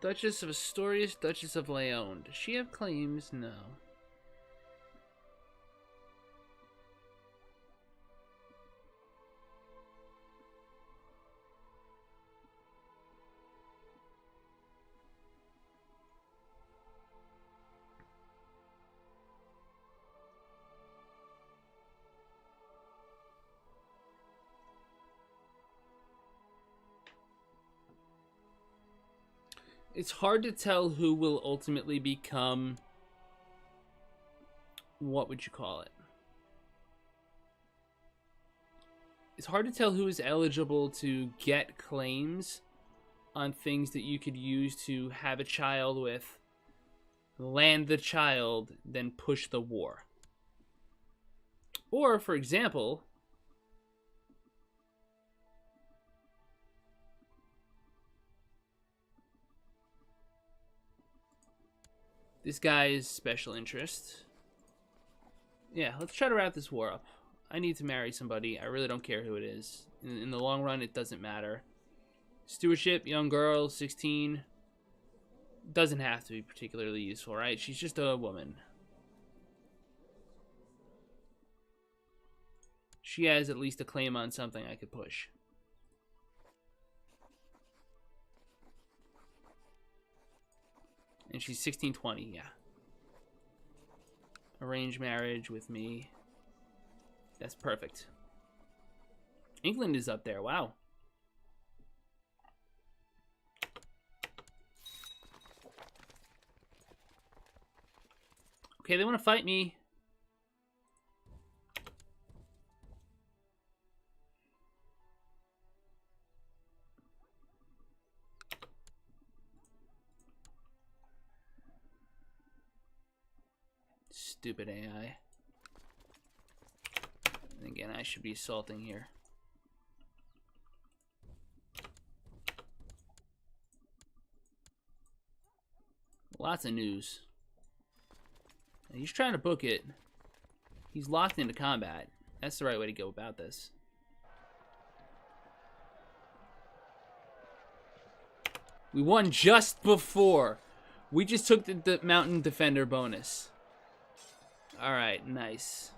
Duchess of Astorius, Duchess of Leon. Does she have claims? No. It's hard to tell who will ultimately become, what would you call it? It's hard to tell who is eligible to get claims on things that you could use to have a child with, land the child, then push the war. Or, for example, this guy is special interest. Yeah, let's try to wrap this war up. I need to marry somebody. I really don't care who it is. In the long run, it doesn't matter. Stewardship, young girl, 16. Doesn't have to be particularly useful, right? She's just a woman. She has at least a claim on something I could push. And she's 1620, yeah. Arranged marriage with me. That's perfect. England is up there, wow. Okay, they want to fight me. Stupid AI. And again, I should be assaulting here. Lots of news. He's trying to book it. He's locked into combat. That's the right way to go about this. We won just before. We just took the Mountain Defender bonus. Alright, nice.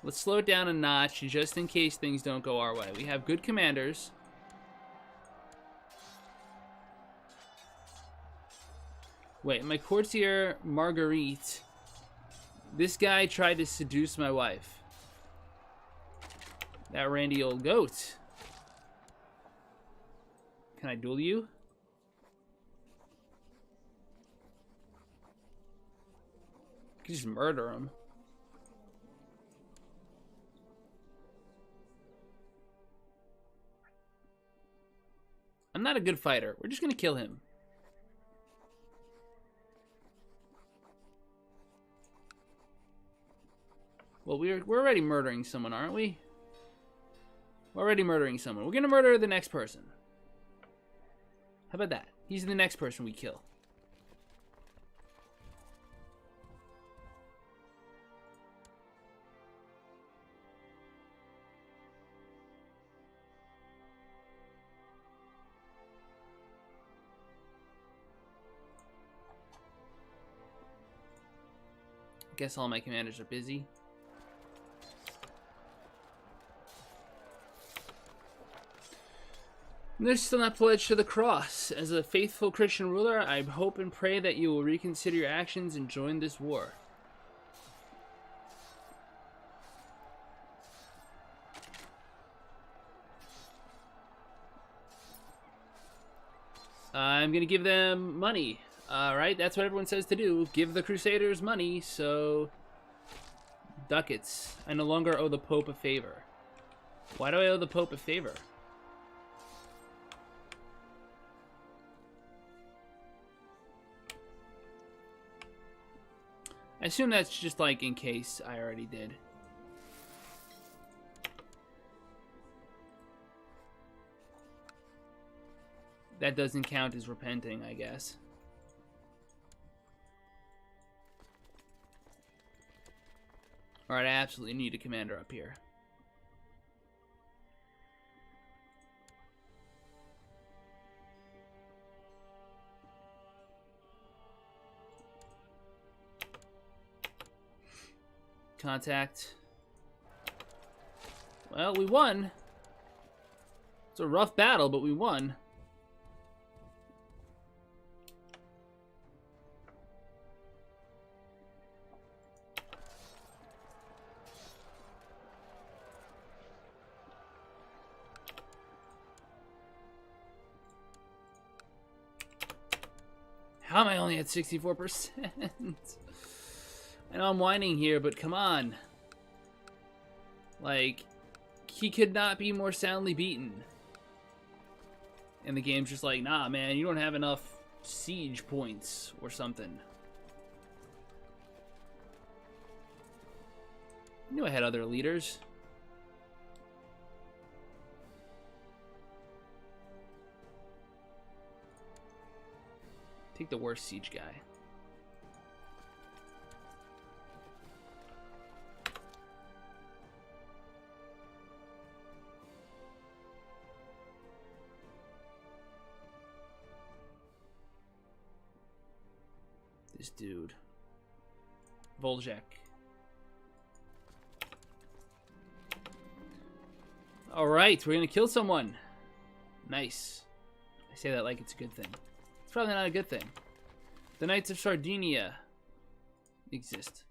Let's slow it down a notch just in case things don't go our way. We have good commanders. Wait, my courtier, Marguerite. This guy tried to seduce my wife. That randy old goat. Can I duel you? I could just murder him. I'm not a good fighter. We're just gonna kill him. Well, we're already murdering someone, aren't we? We're already murdering someone. We're gonna murder the next person. How about that? He's the next person we kill. Guess all my commanders are busy. There's still not pledged to the cross. As a faithful Christian ruler, I hope and pray that you will reconsider your actions and join this war. I'm gonna give them money. Right? That's what everyone says to do. Give the Crusaders money, so... Ducats. I no longer owe the Pope a favor. Why do I owe the Pope a favor? I assume that's just like in case I already did. That doesn't count as repenting, I guess. Alright, I absolutely need a commander up here. Contact. Well, we won. It's a rough battle, but we won. How am I only at 64%? I know I'm whining here, but come on. Like, he could not be more soundly beaten. And the game's just like, nah, man, you don't have enough siege points or something. I knew I had other leaders. Take the worst siege guy. This dude. Voljack. Alright, we're gonna kill someone. Nice. I say that like it's a good thing. It's probably not a good thing. The Knights of Sardinia exist.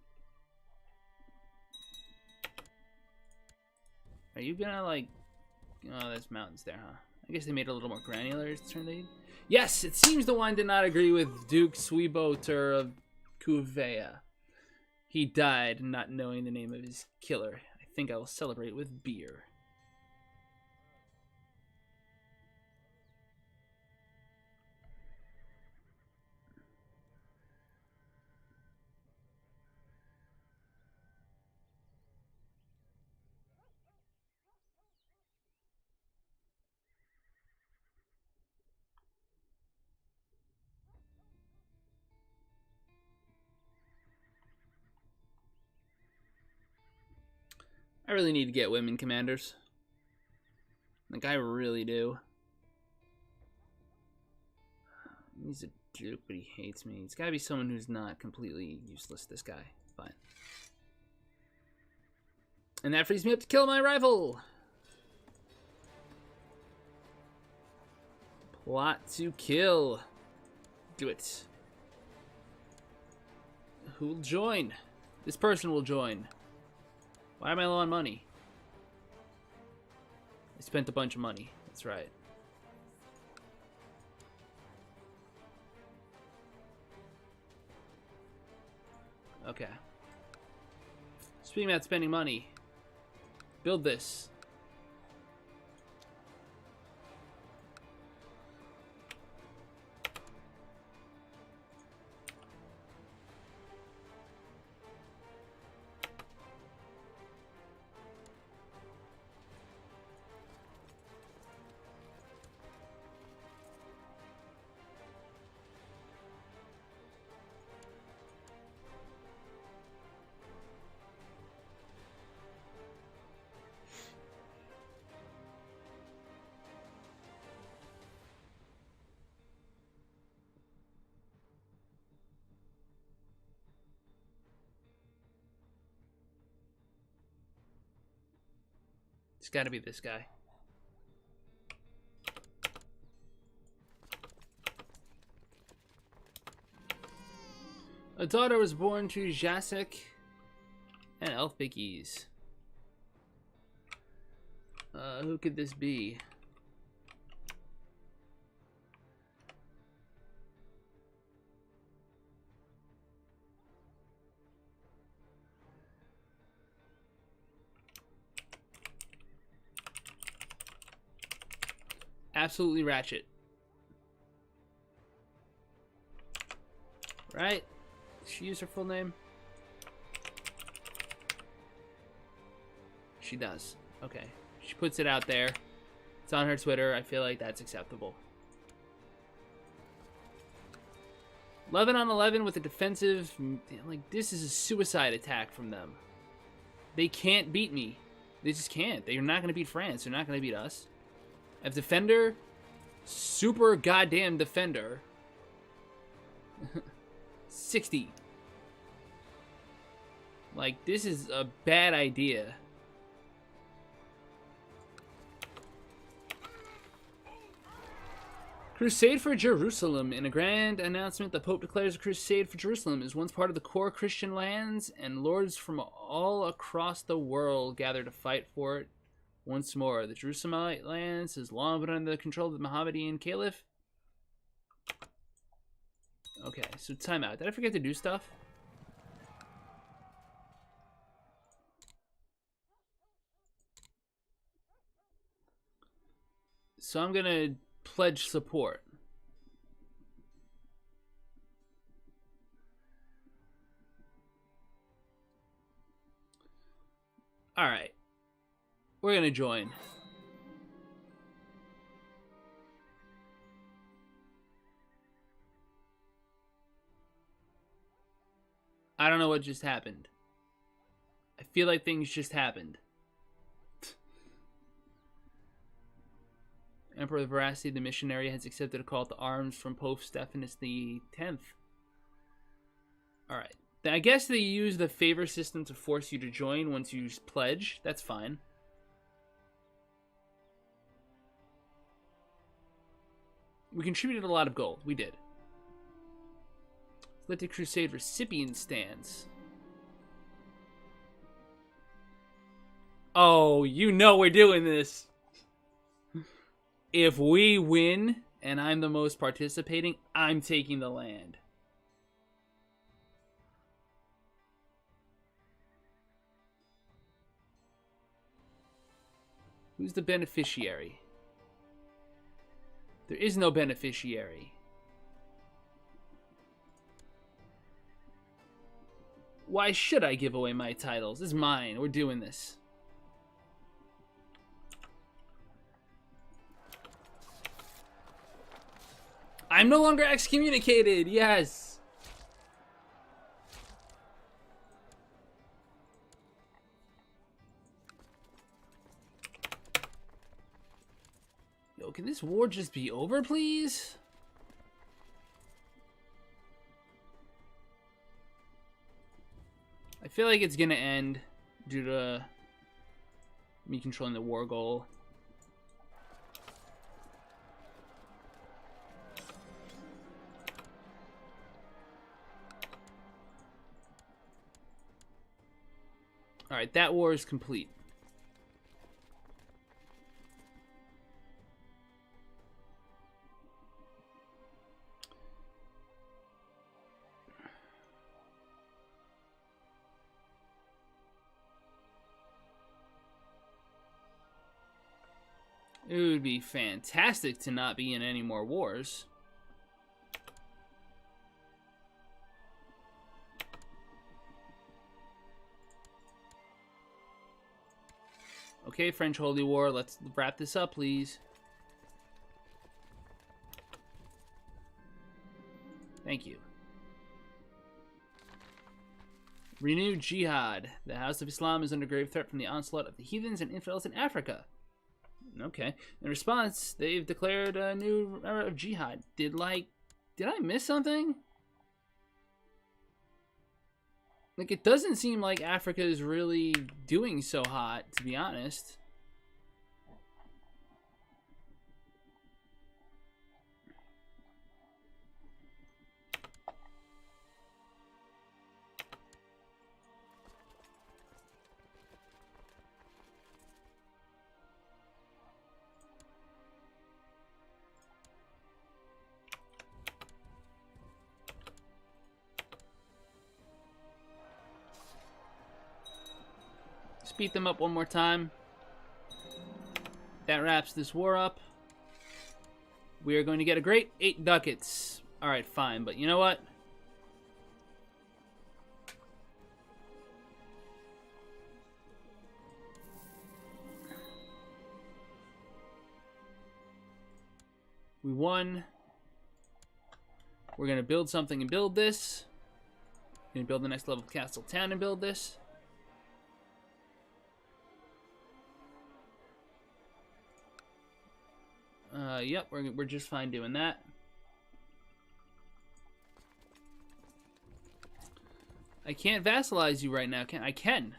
Are you gonna like... Oh, there's mountains there, huh? I guess they made it a little more granular this turn they... Yes, it seems the wine did not agree with Duke Suiboter of Cuvea. He died not knowing the name of his killer. I think I will celebrate with beer. I really need to get women commanders. Like, I really do. He's a duke, but he hates me. It's gotta be someone who's not completely useless, this guy. Fine. And that frees me up to kill my rival! Plot to kill. Do it. Who will join? This person will join. Why am I low on money? I spent a bunch of money. That's right. Okay. Speaking about spending money, build this. It's gotta be this guy. A daughter was born to Jacek and Elf Biggies. Who could this be? Absolutely ratchet. Right? Did she use her full name? She does. Okay. She puts it out there. It's on her Twitter. I feel like that's acceptable. 11 on 11 with a defensive... Like, this is a suicide attack from them. They can't beat me. They just can't. They're not going to beat France. They're not going to beat us. I have Defender. Super goddamn Defender. 60. Like, this is a bad idea. Crusade for Jerusalem. In a grand announcement, the Pope declares a crusade for Jerusalem is once part of the core Christian lands, and lords from all across the world gather to fight for it once more. The Jerusalemite lands has long been under the control of the Mohammedan Caliph. Okay, so timeout. Did I forget to do stuff? So I'm gonna pledge support. Alright. We're gonna join. I don't know what just happened. I feel like things just happened. Emperor of Veracity, the missionary, has accepted a call to arms from Pope Stephanus X. Alright. I guess they use the favor system to force you to join once you pledge. That's fine. We contributed a lot of gold. We did. Let the Crusade recipient stands. Oh, you know we're doing this. If we win, and I'm the most participating, I'm taking the land. Who's the beneficiary? There is no beneficiary. Why should I give away my titles? This is mine. We're doing this. I'm no longer excommunicated. Yes. Yo, can this war just be over, please? I feel like it's gonna end due to me controlling the war goal. Alright, that war is complete. It would be fantastic to not be in any more wars. Okay, French Holy War, let's wrap this up, please. Thank you. Renewed Jihad. The House of Islam is under grave threat from the onslaught of the heathens and infidels in Africa. Okay. In response, they've declared a new era of jihad. Did I miss something? Like, it doesn't seem like Africa is really doing so hot, to be honest. Beat them up one more time. That wraps this war up. We are going to get a great 8 ducats. Alright, fine, but you know what? We won. We're going to build something and build this. We're going to build the next level of Castle Town and build this. Yep, we're just fine doing that. I can't vassalize you right now, can I? Can.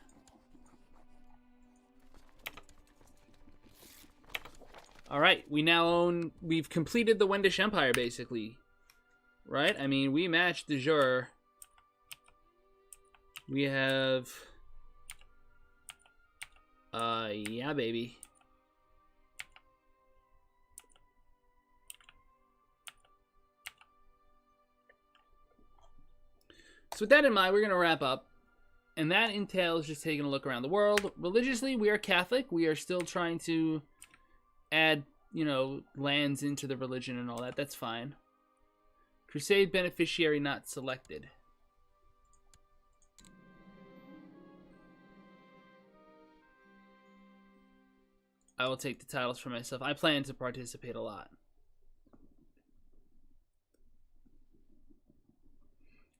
Alright, we've completed the Wendish Empire, basically. Right? I mean, we matched de jure. We have... yeah, baby. So with that in mind, we're going to wrap up. And that entails just taking a look around the world. Religiously, we are Catholic. We are still trying to add, you know, lands into the religion and all that. That's fine. Crusade beneficiary not selected. I will take the titles for myself. I plan to participate a lot.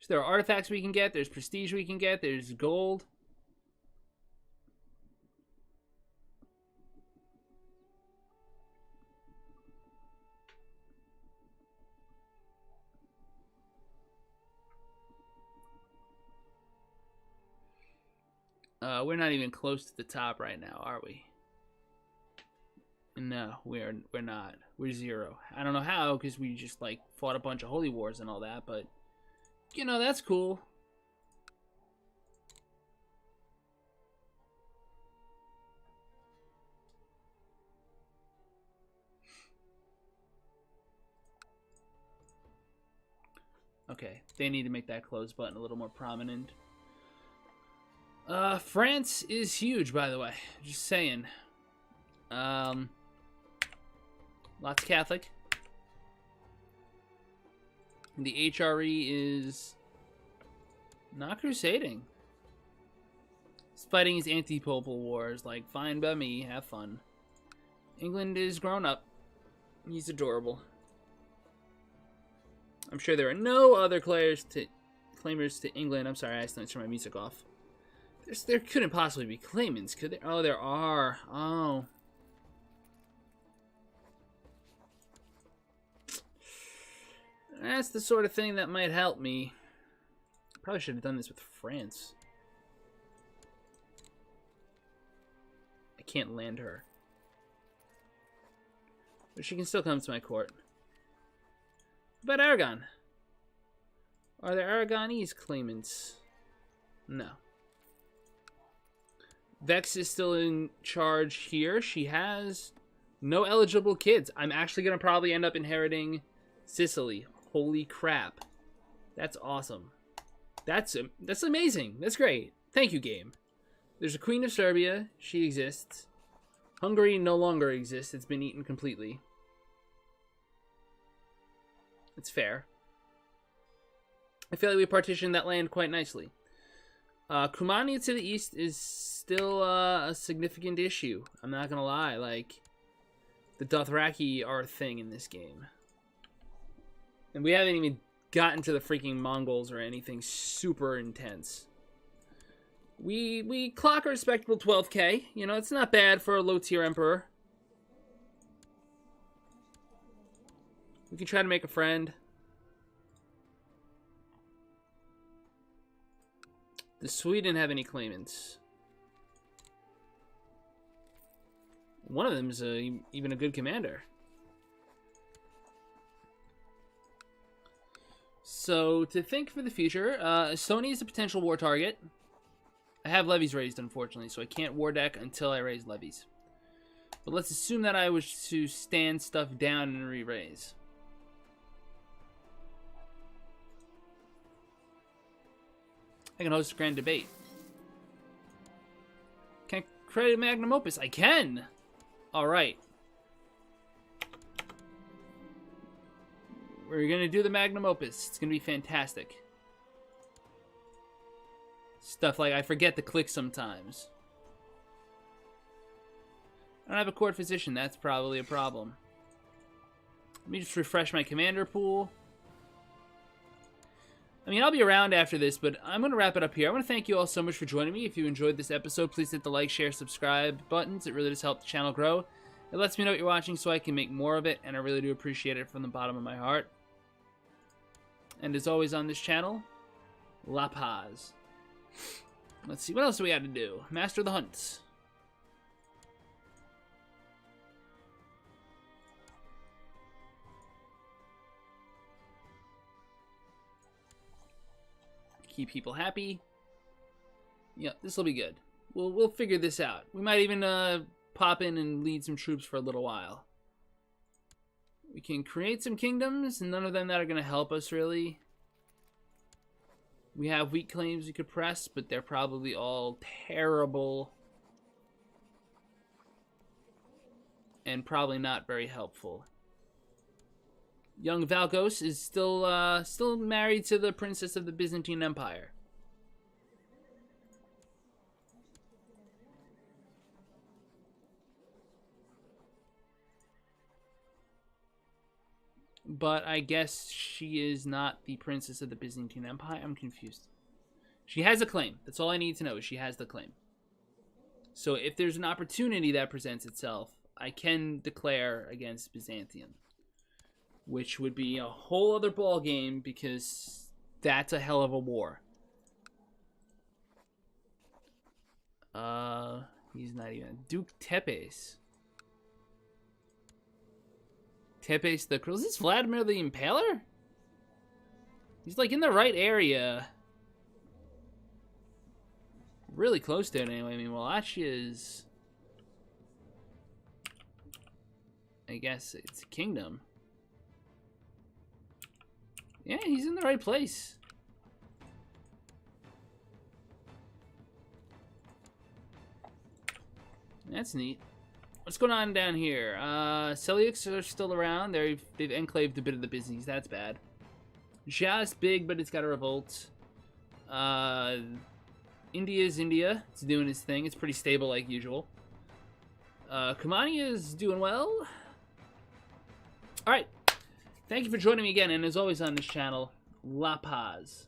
So there are artifacts we can get. There's prestige we can get. There's gold. We're not even close to the top right now, are we? No, we're not. We're 0. I don't know how, because we just like fought a bunch of holy wars and all that, but you know, that's cool. Okay, they need to make that close button a little more prominent. France is huge, by the way. Just saying. Lots Catholic. The HRE is not crusading. It's fighting his anti-popal wars. Like, fine by me. Have fun. England is grown up. He's adorable. I'm sure there are no other claimers to England. I'm sorry, I accidentally turned my music off. There couldn't possibly be claimants, could there? Oh, there are. Oh. That's the sort of thing that might help me. Probably should have done this with France. I can't land her. But she can still come to my court. What about Aragon? Are there Aragonese claimants? No. Vex is still in charge here. She has no eligible kids. I'm actually going to probably end up inheriting Sicily. Holy crap. That's awesome. That's amazing. That's great. Thank you, game. There's a Queen of Serbia. She exists. Hungary no longer exists. It's been eaten completely. It's fair. I feel like we partitioned that land quite nicely. Kumania to the east is still a significant issue. I'm not gonna lie, like, the Dothraki are a thing in this game. And we haven't even gotten to the freaking Mongols or anything super intense. We clock a respectable 12k. You know, it's not bad for a low-tier emperor. We can try to make a friend. Does Sweden have any claimants? One of them is even a good commander. So, to think for the future, Estonia is a potential war target. I have levies raised, unfortunately, so I can't war deck until I raise levies. But let's assume that I wish to stand stuff down and re-raise. I can host a grand debate. Can I create a magnum opus? I can! Alright. We're gonna do the magnum opus. It's gonna be fantastic. Stuff like I forget to click sometimes. I don't have a court physician. That's probably a problem. Let me just refresh my commander pool. I mean, I'll be around after this, but I'm going to wrap it up here. I want to thank you all so much for joining me. If you enjoyed this episode, please hit the like, share, subscribe buttons. It really does help the channel grow. It lets me know what you're watching so I can make more of it, and I really do appreciate it from the bottom of my heart. And as always on this channel, La Paz. Let's see, what else do we got to do? Master the Hunt. Keep people happy. Yeah, this will be good. We'll figure this out. We might even pop in and lead some troops for a little while. We can create some kingdoms, none of them that are going to help us really. We have weak claims we could press, but they're probably all terrible and probably not very helpful. Young Valgos is still married to the princess of the Byzantine Empire. But I guess she is not the princess of the Byzantine Empire. I'm confused. She has a claim. That's all I need to know is she has the claim. So if there's an opportunity that presents itself, I can declare against Byzantium. Which would be a whole other ball game because that's a hell of a war. He's not even Duke Tepes. Tepes the Cruel. Is this Vladimir the Impaler? He's like in the right area. Really close to it anyway. I mean, Wallachia is... I guess it's a kingdom. Yeah, he's in the right place. That's neat. What's going on down here? Seleucids are still around. They've enclaved a bit of the business. That's bad. Ja's big, but it's got a revolt. India's India. It's doing its thing. It's pretty stable like usual. Kumania is doing well. Alright. Thank you for joining me again, and as always on this channel, La Paz.